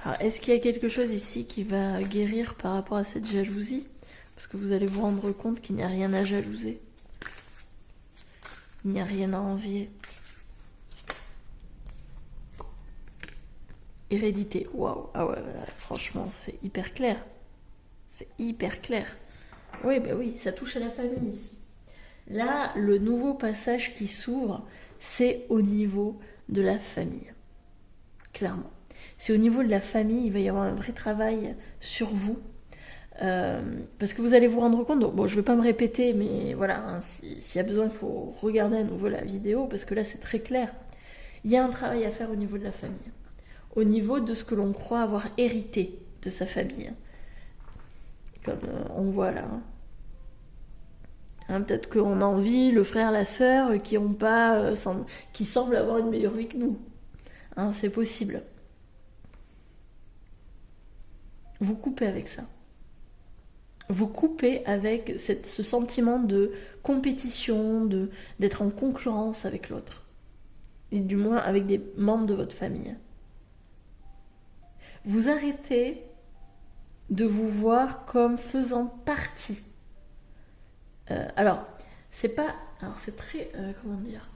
Alors, est-ce qu'il y a quelque chose ici qui va guérir par rapport à cette jalousie? Parce que vous allez vous rendre compte qu'il n'y a rien à jalouser. Il n'y a rien à envier. Hérédité, waouh, ah ouais, franchement, c'est hyper clair. C'est hyper clair. Oui, bah oui, ça touche à la famille ici. Là, le nouveau passage qui s'ouvre, c'est au niveau de la famille. Clairement. C'est au niveau de la famille, il va y avoir un vrai travail sur vous. Parce que vous allez vous rendre compte, donc, bon, je ne vais pas me répéter, mais voilà, hein, s'il y a besoin, il faut regarder à nouveau la vidéo, parce que là, c'est très clair. Il y a un travail à faire au niveau de la famille. Au niveau de ce que l'on croit avoir hérité de sa famille. Comme on voit là. Hein, peut-être qu'on envie le frère, la sœur qui ont pas, qui semblent avoir une meilleure vie que nous. Hein, c'est possible. Vous coupez avec ça. Vous coupez avec ce sentiment de compétition, d'être en concurrence avec l'autre. Et du moins avec des membres de votre famille. Vous arrêtez de vous voir comme faisant partie. Alors, c'est pas... Alors, c'est très... comment dire?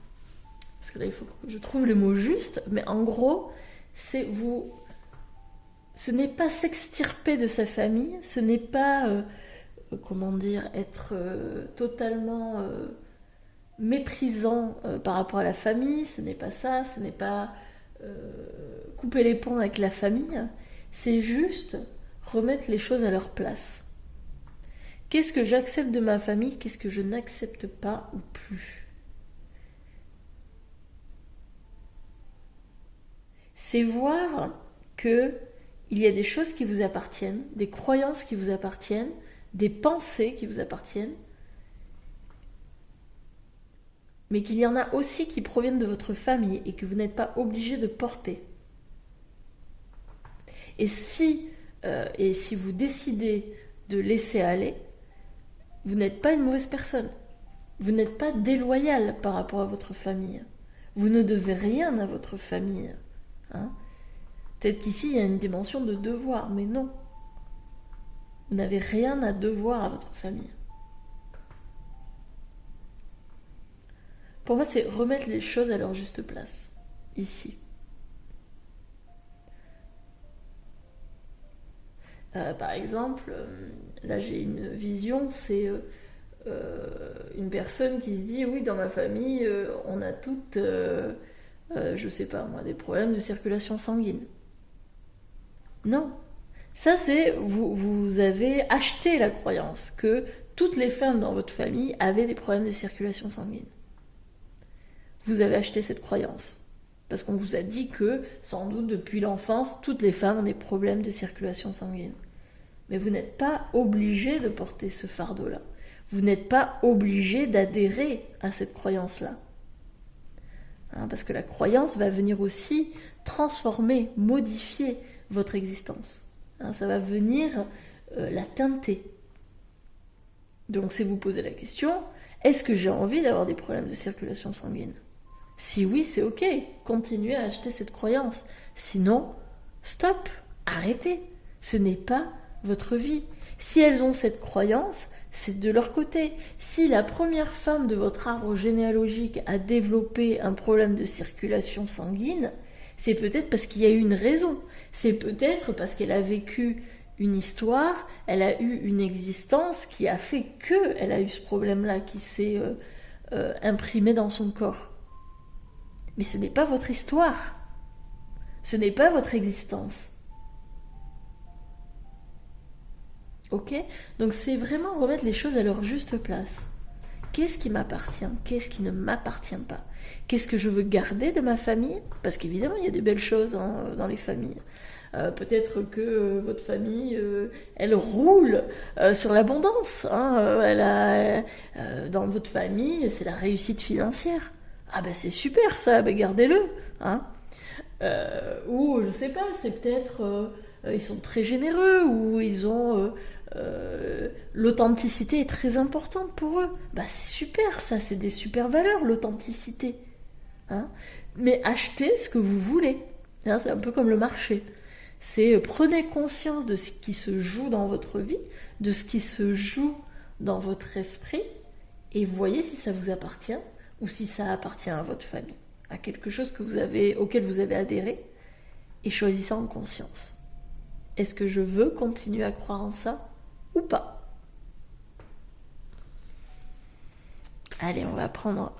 Parce que là, il faut que je trouve le mot juste, mais en gros, c'est vous... Ce n'est pas s'extirper de sa famille, ce n'est pas, comment dire, être totalement méprisant par rapport à la famille, ce n'est pas ça, ce n'est pas... couper les ponts avec la famille, c'est juste remettre les choses à leur place. Qu'est-ce que j'accepte de ma famille, qu'est-ce que je n'accepte pas ou plus? C'est voir que il y a des choses qui vous appartiennent, des croyances qui vous appartiennent, des pensées qui vous appartiennent, mais qu'il y en a aussi qui proviennent de votre famille et que vous n'êtes pas obligé de porter. Et si vous décidez de laisser aller, vous n'êtes pas une mauvaise personne. Vous n'êtes pas déloyal par rapport à votre famille. Vous ne devez rien à votre famille. Hein? Peut-être qu'ici, il y a une dimension de devoir, mais non. Vous n'avez rien à devoir à votre famille. Pour moi, c'est remettre les choses à leur juste place, ici. Par exemple, là j'ai une vision, c'est une personne qui se dit, oui, dans ma famille, on a toutes, je sais pas moi, des problèmes de circulation sanguine. Non. Ça, c'est, vous avez acheté la croyance que toutes les femmes dans votre famille avaient des problèmes de circulation sanguine. Vous avez acheté cette croyance. Parce qu'on vous a dit que, sans doute, depuis l'enfance, toutes les femmes ont des problèmes de circulation sanguine. Mais vous n'êtes pas obligé de porter ce fardeau-là. Vous n'êtes pas obligé d'adhérer à cette croyance-là. Parce que la croyance va venir aussi transformer, modifier votre existence. Ça va venir la teinter. Donc, si vous posez la question, est-ce que j'ai envie d'avoir des problèmes de circulation sanguine ? Si oui, c'est ok, continuez à acheter cette croyance. Sinon, stop, arrêtez. Ce n'est pas votre vie. Si elles ont cette croyance, c'est de leur côté. Si la première femme de votre arbre généalogique a développé un problème de circulation sanguine, c'est peut-être parce qu'il y a eu une raison. C'est peut-être parce qu'elle a vécu une histoire, elle a eu une existence qui a fait qu'elle a eu ce problème-là qui s'est imprimé dans son corps. Mais ce n'est pas votre histoire. Ce n'est pas votre existence. Ok ? Donc c'est vraiment remettre les choses à leur juste place. Qu'est-ce qui m'appartient ? Qu'est-ce qui ne m'appartient pas ? Qu'est-ce que je veux garder de ma famille ? Parce qu'évidemment, il y a des belles choses dans les familles. Peut-être que votre famille, elle roule sur l'abondance. Dans votre famille, c'est la réussite financière. Ah ben c'est super ça, ben gardez-le. Ou je sais pas, c'est peut-être ils sont très généreux, ou ils ont l'authenticité est très importante pour eux. Bah c'est super ça, c'est des super valeurs l'authenticité. Mais achetez ce que vous voulez. C'est un peu comme le marché. C'est prenez conscience de ce qui se joue dans votre vie, de ce qui se joue dans votre esprit, et voyez si ça vous appartient ou si ça appartient à votre famille, à quelque chose auquel vous avez adhéré, et choisissez en conscience. Est-ce que je veux continuer à croire en ça ou pas ? Allez, on va prendre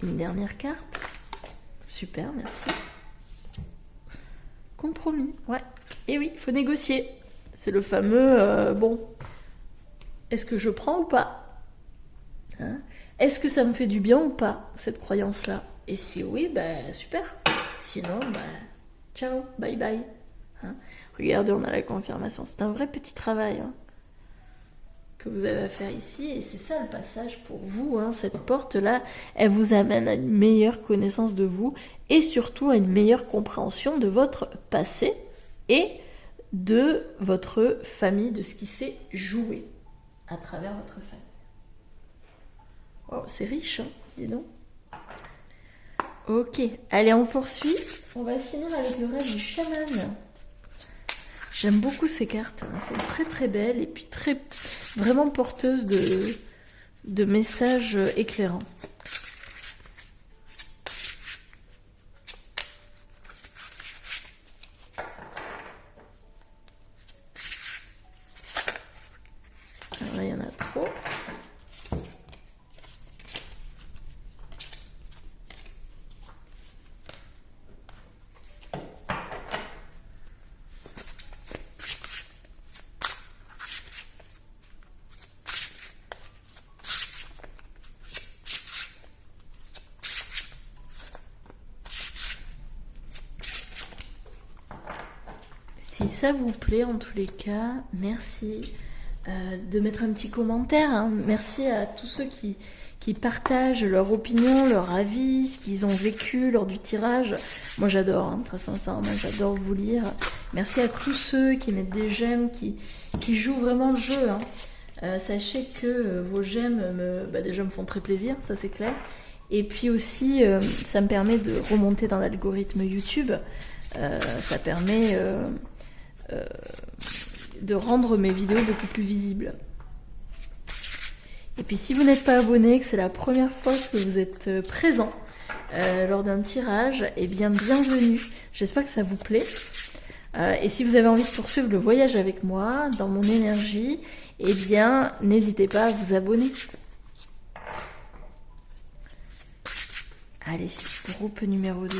une dernière carte. Super, merci. Compromis, ouais. Et oui, il faut négocier. C'est le fameux, est-ce que je prends ou pas ? Est-ce que ça me fait du bien ou pas, cette croyance-là ? Et si oui, super. Sinon, ciao, bye bye. Regardez, on a la confirmation. C'est un vrai petit travail que vous avez à faire ici. Et c'est ça le passage pour vous. Cette porte-là, elle vous amène à une meilleure connaissance de vous et surtout à une meilleure compréhension de votre passé et de votre famille, de ce qui s'est joué à travers votre famille. Wow, c'est riche, dis donc. Ok, allez, on poursuit. On va finir avec le rêve du chaman. J'aime beaucoup ces cartes. Elles sont très très belles et puis vraiment porteuses de messages éclairants. Alors, il y en a trop. Si ça vous plaît, en tous les cas, merci de mettre un petit commentaire. Merci à tous ceux qui partagent leur opinion, leur avis, ce qu'ils ont vécu lors du tirage. Moi, j'adore, très sincèrement, j'adore vous lire. Merci à tous ceux qui mettent des j'aime, qui jouent vraiment le jeu. Sachez que vos j'aime déjà me font très plaisir, ça c'est clair. Et puis aussi, ça me permet de remonter dans l'algorithme YouTube. Ça permet de rendre mes vidéos beaucoup plus visibles. Et puis si vous n'êtes pas abonné, que c'est la première fois que vous êtes présent lors d'un tirage, eh bien bienvenue. J'espère que ça vous plaît. Et si vous avez envie de poursuivre le voyage avec moi, dans mon énergie, eh bien n'hésitez pas à vous abonner. Allez, groupe numéro 2.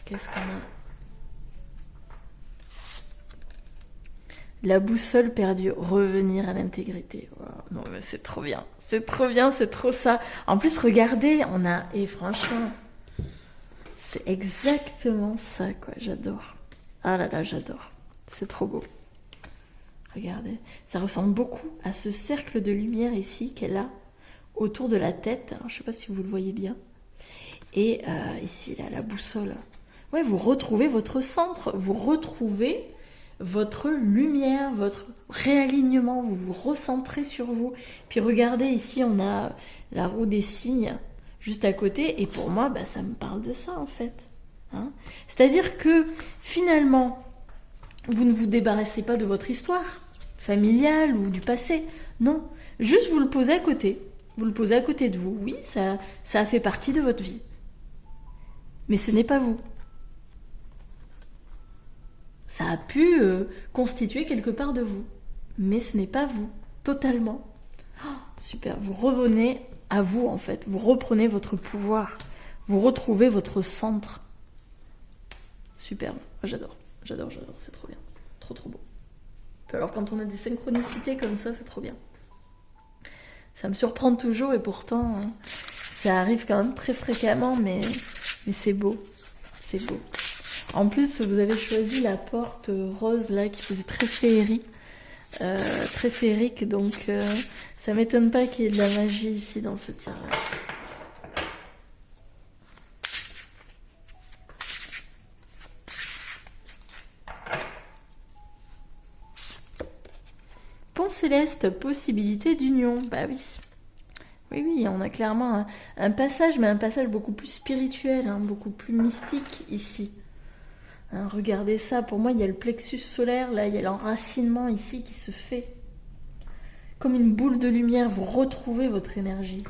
Qu'est-ce qu'on a ? La boussole perdue, revenir à l'intégrité. Wow. Non, mais c'est trop bien, c'est trop bien, c'est trop ça. En plus, regardez, on a... Et franchement, c'est exactement ça, quoi. J'adore. Ah là là, j'adore. C'est trop beau. Regardez, ça ressemble beaucoup à ce cercle de lumière ici qu'elle a autour de la tête. Alors, je ne sais pas si vous le voyez bien. Et ici, là, la boussole. Ouais, vous retrouvez votre centre, vous retrouvez votre lumière, votre réalignement, vous vous recentrez sur vous. Puis regardez, ici, on a la roue des cygnes juste à côté. Et pour moi, bah, ça me parle de ça, en fait. Hein. C'est-à-dire que, finalement, vous ne vous débarrassez pas de votre histoire familiale ou du passé. Non, juste vous le posez à côté. Vous le posez à côté de vous. Oui, ça a fait partie de votre vie. Mais ce n'est pas vous. Ça a pu constituer quelque part de vous. Mais ce n'est pas vous, totalement. Oh, super, vous revenez à vous en fait. Vous reprenez votre pouvoir. Vous retrouvez votre centre. Superbe, j'adore, j'adore, j'adore, c'est trop bien. Trop trop beau. Alors quand on a des synchronicités comme ça, c'est trop bien. Ça me surprend toujours et pourtant, ça arrive quand même très fréquemment, mais c'est beau. C'est beau. En plus, vous avez choisi la porte rose là qui faisait très féerique. Très féerique, donc ça m'étonne pas qu'il y ait de la magie ici dans ce tirage. Pont céleste, possibilité d'union. Bah oui. Oui, oui, on a clairement un passage, mais un passage beaucoup plus spirituel, hein, beaucoup plus mystique ici. Hein, regardez ça, pour moi il y a le plexus solaire, là il y a l'enracinement ici qui se fait. Comme une boule de lumière, vous retrouvez votre énergie.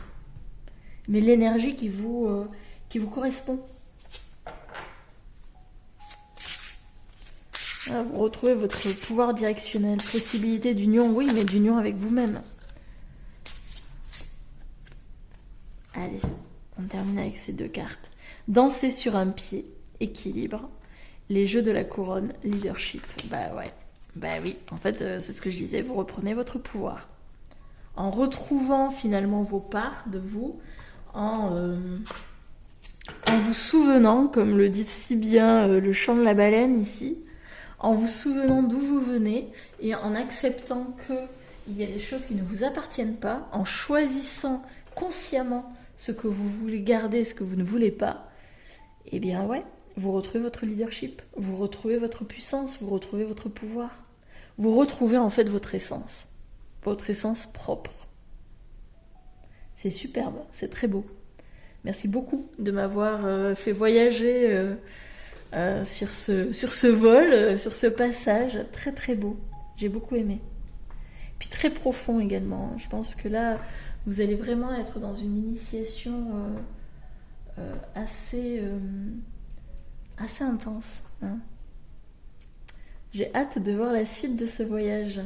Mais l'énergie qui vous correspond. Ah, vous retrouvez votre pouvoir directionnel, possibilité d'union, oui, mais d'union avec vous-même. Allez, on termine avec ces deux cartes. Danser sur un pied, équilibre. Les jeux de la couronne, leadership. Bah ouais, bah oui. En fait, c'est ce que je disais, vous reprenez votre pouvoir. En retrouvant finalement vos parts de vous, en vous souvenant, comme le dit si bien le chant de la baleine ici, en vous souvenant d'où vous venez et en acceptant qu'il y a des choses qui ne vous appartiennent pas, en choisissant consciemment ce que vous voulez garder, ce que vous ne voulez pas, eh bien ouais, vous retrouvez votre leadership, vous retrouvez votre puissance, vous retrouvez votre pouvoir. Vous retrouvez en fait votre essence propre. C'est superbe, c'est très beau. Merci beaucoup de m'avoir fait voyager sur ce vol, sur ce passage. Très très beau, j'ai beaucoup aimé. Puis très profond également. Je pense que là, vous allez vraiment être dans une initiation assez intense. Hein. J'ai hâte de voir la suite de ce voyage.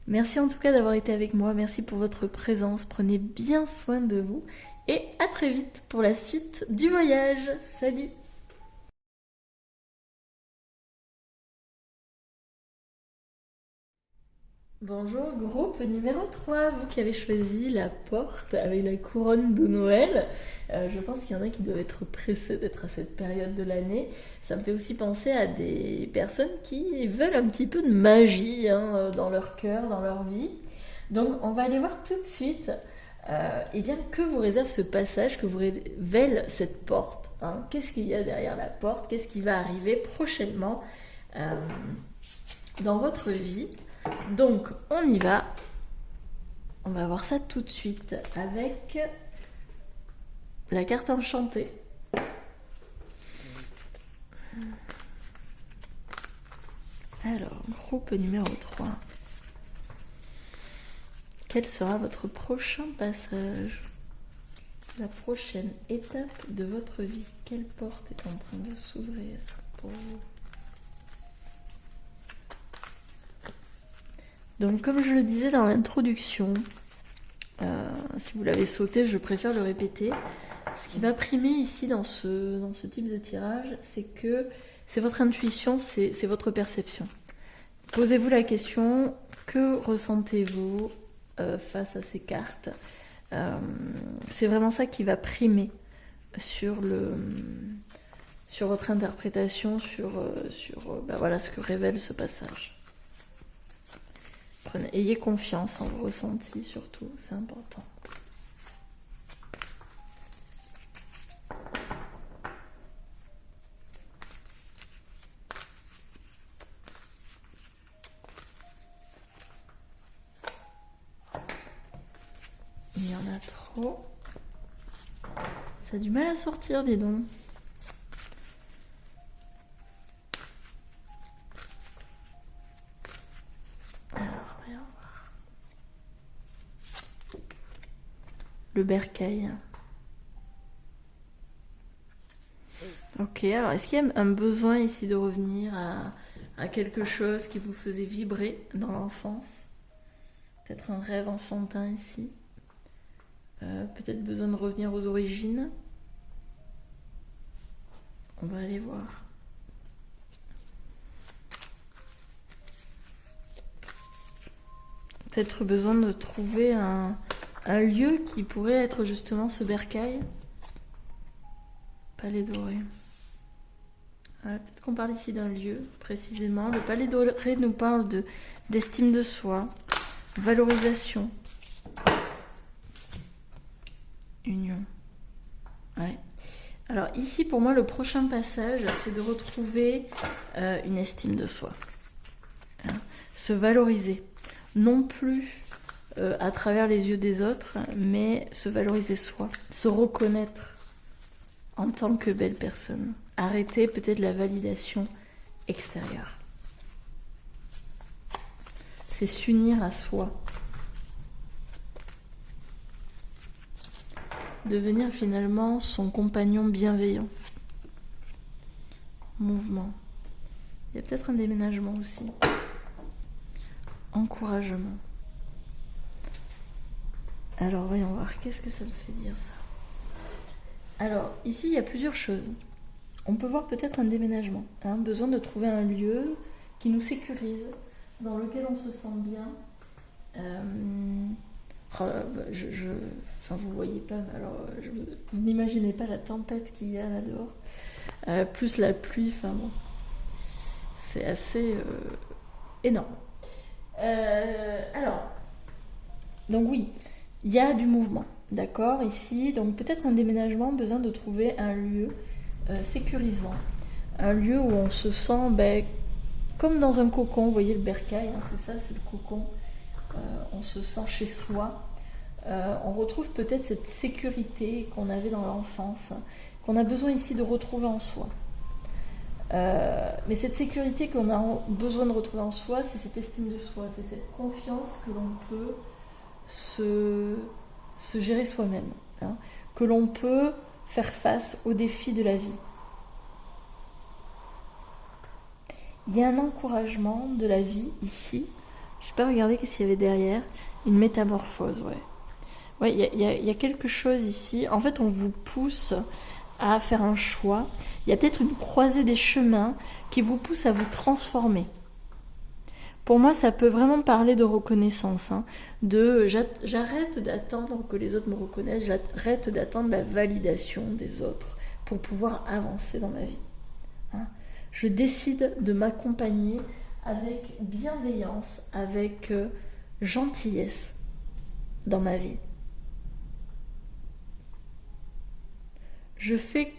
Merci en tout cas d'avoir été avec moi. Merci pour votre présence. Prenez bien soin de vous. Et à très vite pour la suite du voyage. Salut! Bonjour, groupe numéro 3, vous qui avez choisi la porte avec la couronne de Noël. Je pense qu'il y en a qui doivent être pressés d'être à cette période de l'année. Ça me fait aussi penser à des personnes qui veulent un petit peu de magie hein, dans leur cœur, dans leur vie. Donc on va aller voir tout de suite eh bien, que vous réserve ce passage, que vous révèle cette porte. Hein. Qu'est-ce qu'il y a derrière la porte? Qu'est-ce qui va arriver prochainement dans votre vie? Donc, on y va. On va voir ça tout de suite avec la carte enchantée. Alors, groupe numéro 3. Quel sera votre prochain passage? La prochaine étape de votre vie? Quelle porte est en train de s'ouvrir pour vous? Donc comme je le disais dans l'introduction, si vous l'avez sauté, je préfère le répéter. Ce qui va primer ici dans ce type de tirage, c'est que c'est votre intuition, c'est votre perception. Posez-vous la question, que ressentez-vous face à ces cartes? C'est vraiment ça qui va primer sur votre interprétation, sur voilà, ce que révèle ce passage. Ayez confiance en vos ressentis surtout, c'est important. Il y en a trop. Ça a du mal à sortir, dis donc. Alors, voyons voir. Le bercail. Ok, alors est-ce qu'il y a un besoin ici de revenir à quelque chose qui vous faisait vibrer dans l'enfance? Peut-être un rêve enfantin ici. Peut-être besoin de revenir aux origines. On va aller voir. Peut-être besoin de trouver un lieu qui pourrait être justement ce bercail. Palais doré. Peut-être qu'on parle ici d'un lieu précisément. Le palais doré nous parle d'estime de soi, valorisation, union. Ouais. Alors ici, pour moi, le prochain passage, c'est de retrouver une estime de soi. Hein. Se valoriser. Non plus à travers les yeux des autres, mais se valoriser soi. Se reconnaître en tant que belle personne. Arrêter peut-être la validation extérieure. C'est s'unir à soi. Devenir finalement son compagnon bienveillant. Mouvement. Il y a peut-être un déménagement aussi. Encouragement. Alors voyons voir, qu'est-ce que ça me fait dire ça? Alors ici il y a plusieurs choses. On peut voir peut-être un déménagement, besoin de trouver un lieu qui nous sécurise, dans lequel on se sent bien. Enfin, vous voyez pas, alors vous n'imaginez pas la tempête qu'il y a là dehors, plus la pluie, enfin bon, c'est assez énorme. Alors, donc oui, il y a du mouvement, d'accord, ici, donc peut-être un déménagement, besoin de trouver un lieu sécurisant, un lieu où on se sent comme dans un cocon, vous voyez le bercail, c'est ça, c'est le cocon, on se sent chez soi, on retrouve peut-être cette sécurité qu'on avait dans l'enfance, qu'on a besoin ici de retrouver en soi. Mais cette sécurité qu'on a besoin de retrouver en soi, c'est cette estime de soi, c'est cette confiance que l'on peut se gérer soi-même, que l'on peut faire face aux défis de la vie. Il y a un encouragement de la vie ici. Je n'ai pas regardé qu'est-ce qu'il y avait derrière. Une métamorphose, ouais. Ouais, il y a quelque chose ici. En fait, on vous pousse à faire un choix. Il y a peut-être une croisée des chemins qui vous pousse à vous transformer. Pour moi, ça peut vraiment parler de reconnaissance, j'arrête d'attendre que les autres me reconnaissent, j'arrête d'attendre la validation des autres pour pouvoir avancer dans ma vie. Je décide de m'accompagner avec bienveillance, avec gentillesse dans ma vie. Je fais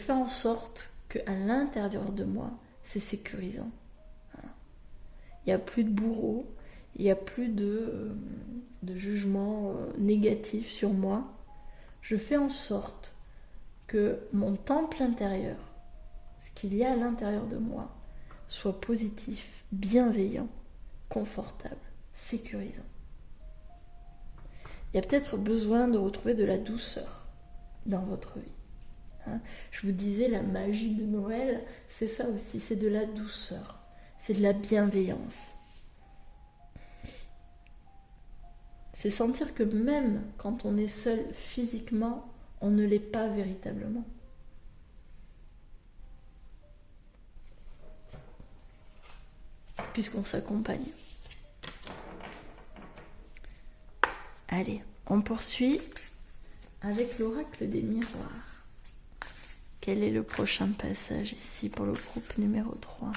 en sorte qu'à l'intérieur de moi, c'est sécurisant. Il n'y a plus de bourreau, il n'y a plus de jugement négatif sur moi. Je fais en sorte que mon temple intérieur, ce qu'il y a à l'intérieur de moi, soit positif, bienveillant, confortable, sécurisant. Il y a peut-être besoin de retrouver de la douceur dans votre vie. Je vous disais, la magie de Noël, c'est ça aussi, c'est de la douceur. C'est de la bienveillance. C'est sentir que même quand on est seul physiquement, on ne l'est pas véritablement. puisqu'on s'accompagne. Allez, on poursuit avec l'oracle des miroirs. Quel est le prochain passage ici pour le groupe numéro 3?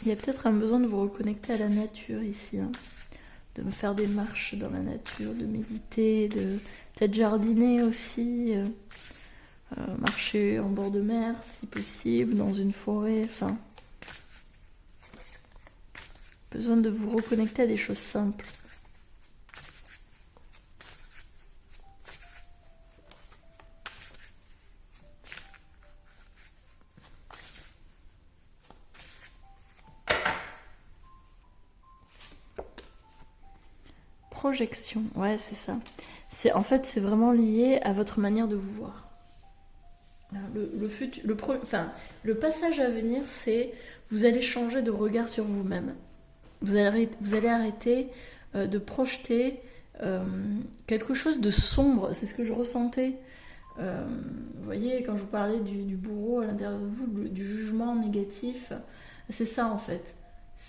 Il y a peut-être un besoin de vous reconnecter à la nature ici, hein. De me faire des marches dans la nature, de méditer, de peut-être jardiner aussi, marcher en bord de mer si possible, dans une forêt, enfin. Besoin de vous reconnecter à des choses simples. Projection, ouais, c'est ça. En fait, c'est vraiment lié à votre manière de vous voir. Le passage à venir, c'est vous allez changer de regard sur vous-même. Vous allez arrêter de projeter quelque chose de sombre. C'est ce que je ressentais. Vous voyez, quand je vous parlais du bourreau à l'intérieur de vous, du jugement négatif, c'est ça en fait.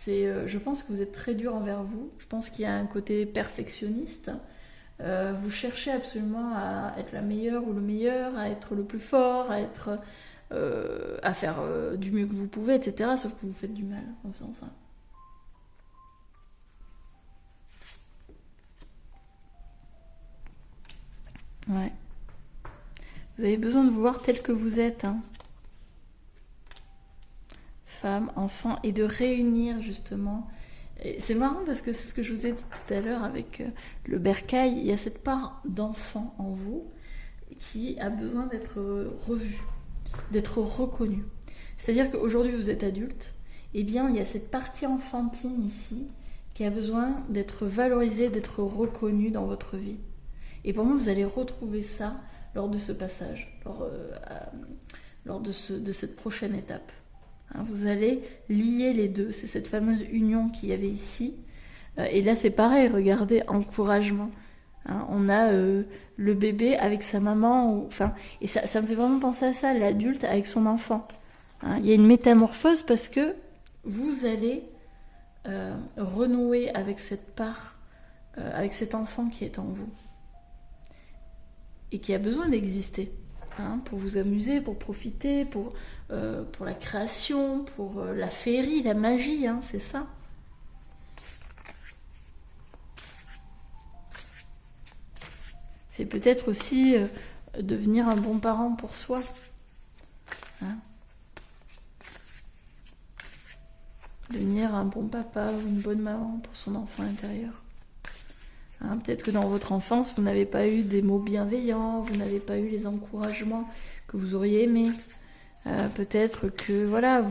Je pense que vous êtes très dur envers vous. Je pense qu'il y a un côté perfectionniste. Vous cherchez absolument à être la meilleure ou le meilleur, à être le plus fort, à faire du mieux que vous pouvez, etc. Sauf que vous faites du mal en faisant ça. Ouais. Vous avez besoin de vous voir tel que vous êtes, hein. Femme, enfant, et de réunir justement. C'est marrant parce que c'est ce que je vous ai dit tout à l'heure avec le bercail. Il y a cette part d'enfant en vous qui a besoin d'être revue, d'être reconnue. C'est-à-dire qu'aujourd'hui vous êtes adulte, et bien il y a cette partie enfantine ici qui a besoin d'être valorisée, d'être reconnue dans votre vie. Et pour moi, vous allez retrouver ça lors de ce passage, lors de cette prochaine étape. Hein, vous allez lier les deux. C'est cette fameuse union qu'il y avait ici. Et là, c'est pareil, regardez, encouragement. Hein, on a le bébé avec sa maman. Et ça me fait vraiment penser à ça, l'adulte avec son enfant. Hein, il y a une métamorphose parce que vous allez renouer avec cette part, avec cet enfant qui est en vous. Et qui a besoin d'exister, hein, pour vous amuser, pour profiter, pour la création, pour la féerie, la magie, hein, c'est ça. C'est peut-être aussi devenir un bon parent pour soi. Hein. Devenir un bon papa ou une bonne maman pour son enfant intérieur. Hein, peut-être que dans votre enfance, vous n'avez pas eu des mots bienveillants, vous n'avez pas eu les encouragements que vous auriez aimés. Peut-être que voilà,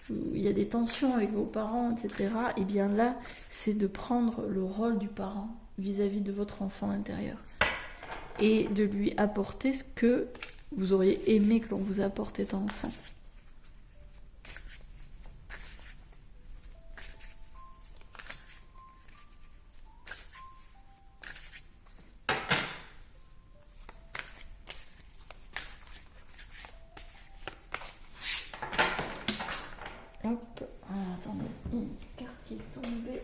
il y a des tensions avec vos parents, etc. Et bien là, c'est de prendre le rôle du parent vis-à-vis de votre enfant intérieur et de lui apporter ce que vous auriez aimé que l'on vous apporte étant enfant. Hop, attendez, une carte qui est tombée.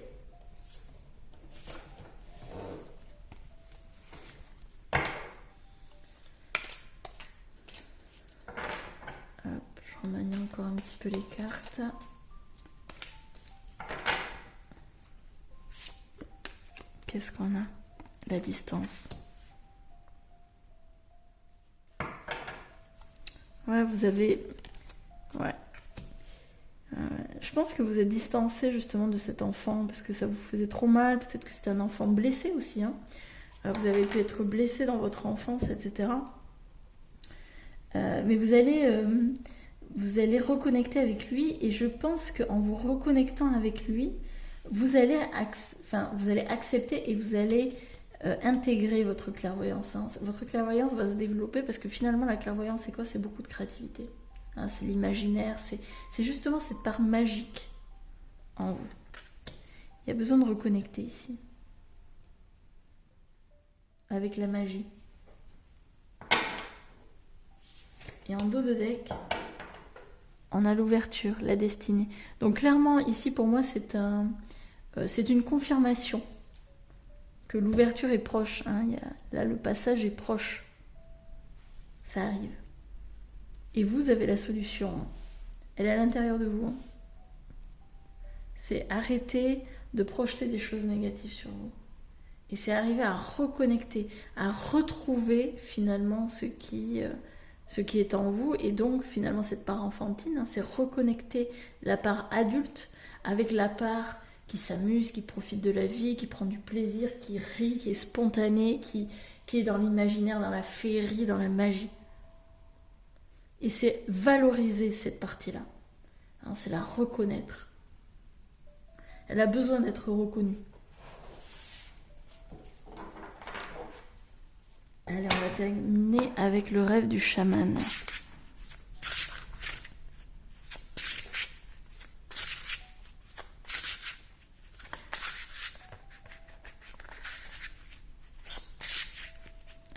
Hop, je remanie encore un petit peu les cartes. Qu'est-ce qu'on a? La distance. Ouais, vous avez... Ouais. Je pense que vous êtes distancé justement de cet enfant parce que ça vous faisait trop mal. Peut-être que c'était un enfant blessé aussi, hein. Vous avez pu être blessé dans votre enfance, etc. Mais vous allez reconnecter avec lui, et je pense qu'en vous reconnectant avec lui, vous allez accepter et vous allez intégrer votre clairvoyance. Hein. Votre clairvoyance va se développer parce que finalement la clairvoyance c'est quoi? C'est beaucoup de créativité. Hein, c'est l'imaginaire, c'est justement cette part magique en vous. Il y a besoin de reconnecter ici. Avec la magie. Et en dos de deck, on a l'ouverture, la destinée. Donc clairement, ici pour moi, c'est une confirmation que l'ouverture est proche. Hein. Là, le passage est proche. Ça arrive. Et vous avez la solution. Elle est à l'intérieur de vous. C'est arrêter de projeter des choses négatives sur vous. Et c'est arriver à reconnecter, à retrouver finalement ce qui est en vous. Et donc finalement cette part enfantine, hein, c'est reconnecter la part adulte avec la part qui s'amuse, qui profite de la vie, qui prend du plaisir, qui rit, qui est spontanée, qui est dans l'imaginaire, dans la féerie, dans la magie. Et c'est valoriser cette partie-là. Hein, c'est la reconnaître. Elle a besoin d'être reconnue. Allez, on va terminer avec le rêve du chaman.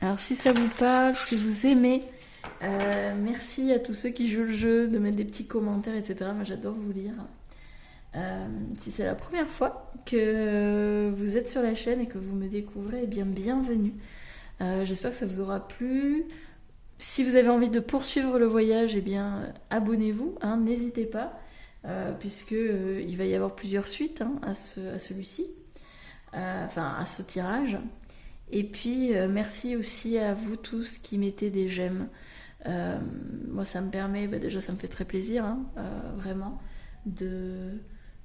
Alors si ça vous parle, si vous aimez, merci à tous ceux qui jouent le jeu, de mettre des petits commentaires, etc. Moi j'adore vous lire. Si c'est la première fois que vous êtes sur la chaîne et que vous me découvrez, eh bien bienvenue. J'espère que ça vous aura plu. Si vous avez envie de poursuivre le voyage, eh bien abonnez-vous, hein, n'hésitez pas, puisque il va y avoir plusieurs suites hein, à celui-ci, à ce tirage. Et puis merci aussi à vous tous qui mettez des j'aime. Moi ça me permet, déjà ça me fait très plaisir, hein, vraiment, de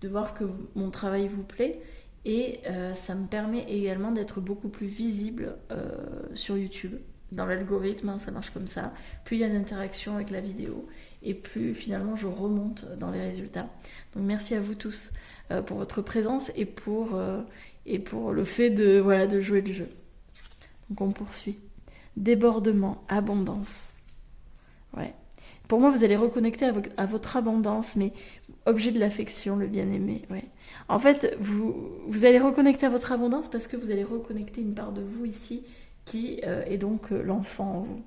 voir que mon travail vous plaît. Et ça me permet également d'être beaucoup plus visible sur YouTube. Dans l'algorithme, hein, ça marche comme ça. Plus il y a d'interaction avec la vidéo, et plus finalement je remonte dans les résultats. Donc merci à vous tous pour votre présence et pour le fait de jouer le jeu. Donc on poursuit. Débordement, abondance. Ouais. Pour moi, vous allez reconnecter à votre abondance, mais objet de l'affection, le bien-aimé. Ouais. En fait, vous allez reconnecter à votre abondance parce que vous allez reconnecter une part de vous ici qui est donc l'enfant en vous.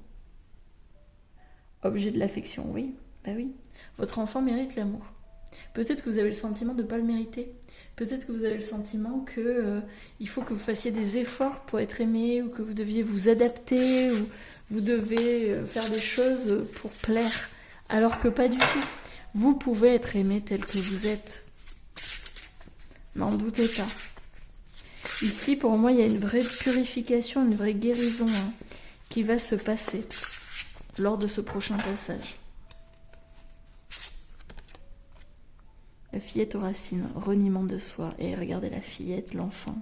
Objet de l'affection, oui. Bah oui. Votre enfant mérite l'amour. Peut-être que vous avez le sentiment de ne pas le mériter. Peut-être que vous avez le sentiment que il faut que vous fassiez des efforts pour être aimé, ou que vous deviez vous adapter, ou vous devez faire des choses pour plaire. Alors que pas du tout. Vous pouvez être aimé tel que vous êtes. N'en doutez pas. Ici, pour moi, il y a une vraie purification, une vraie guérison hein, qui va se passer lors de ce prochain passage. La fillette aux racines, reniement de soi. Et regardez la fillette, l'enfant.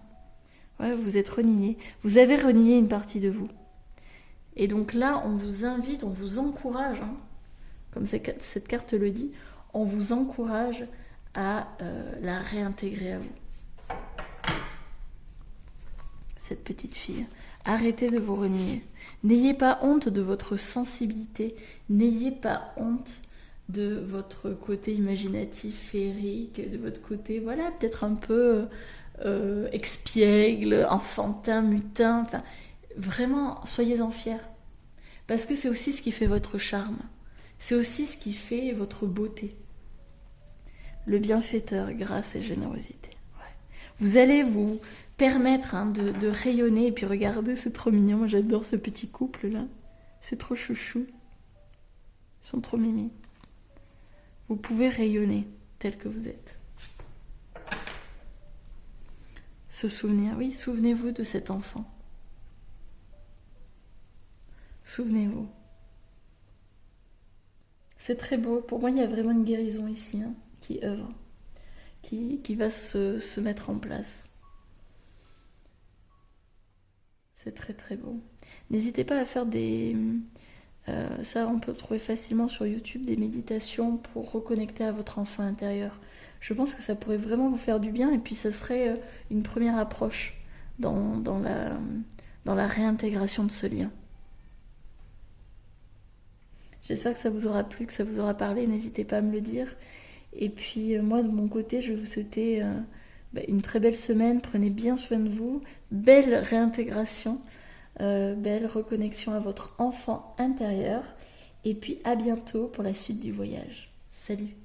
Ouais, vous êtes renié. Vous avez renié une partie de vous. Et donc là, on vous invite, on vous encourage, hein, comme cette carte le dit, on vous encourage à la réintégrer à vous. Cette petite fille, arrêtez de vous renier. N'ayez pas honte de votre sensibilité, n'ayez pas honte de votre côté imaginatif, féerique, de votre côté, voilà, peut-être un peu expiègle, enfantin, mutin, enfin, vraiment, soyez-en fiers. Parce que c'est aussi ce qui fait votre charme. C'est aussi ce qui fait votre beauté. Le bienfaiteur, grâce et générosité. Ouais. Vous allez vous permettre hein, de rayonner. Et puis regardez, c'est trop mignon. Moi, j'adore ce petit couple-là. C'est trop chouchou. Ils sont trop mimi. Vous pouvez rayonner tel que vous êtes. Se souvenir. Oui, souvenez-vous de cet enfant. Souvenez-vous. C'est très beau. Pour moi, il y a vraiment une guérison ici hein, qui œuvre, qui va se mettre en place. C'est très très beau. N'hésitez pas à faire ça, on peut le trouver facilement sur YouTube, des méditations pour reconnecter à votre enfant intérieur. Je pense que ça pourrait vraiment vous faire du bien et puis ça serait une première approche dans la réintégration de ce lien. J'espère que ça vous aura plu, que ça vous aura parlé. N'hésitez pas à me le dire. Et puis moi de mon côté, je vais vous souhaiter une très belle semaine. Prenez bien soin de vous. Belle réintégration, belle reconnexion à votre enfant intérieur. Et puis à bientôt pour la suite du voyage. Salut!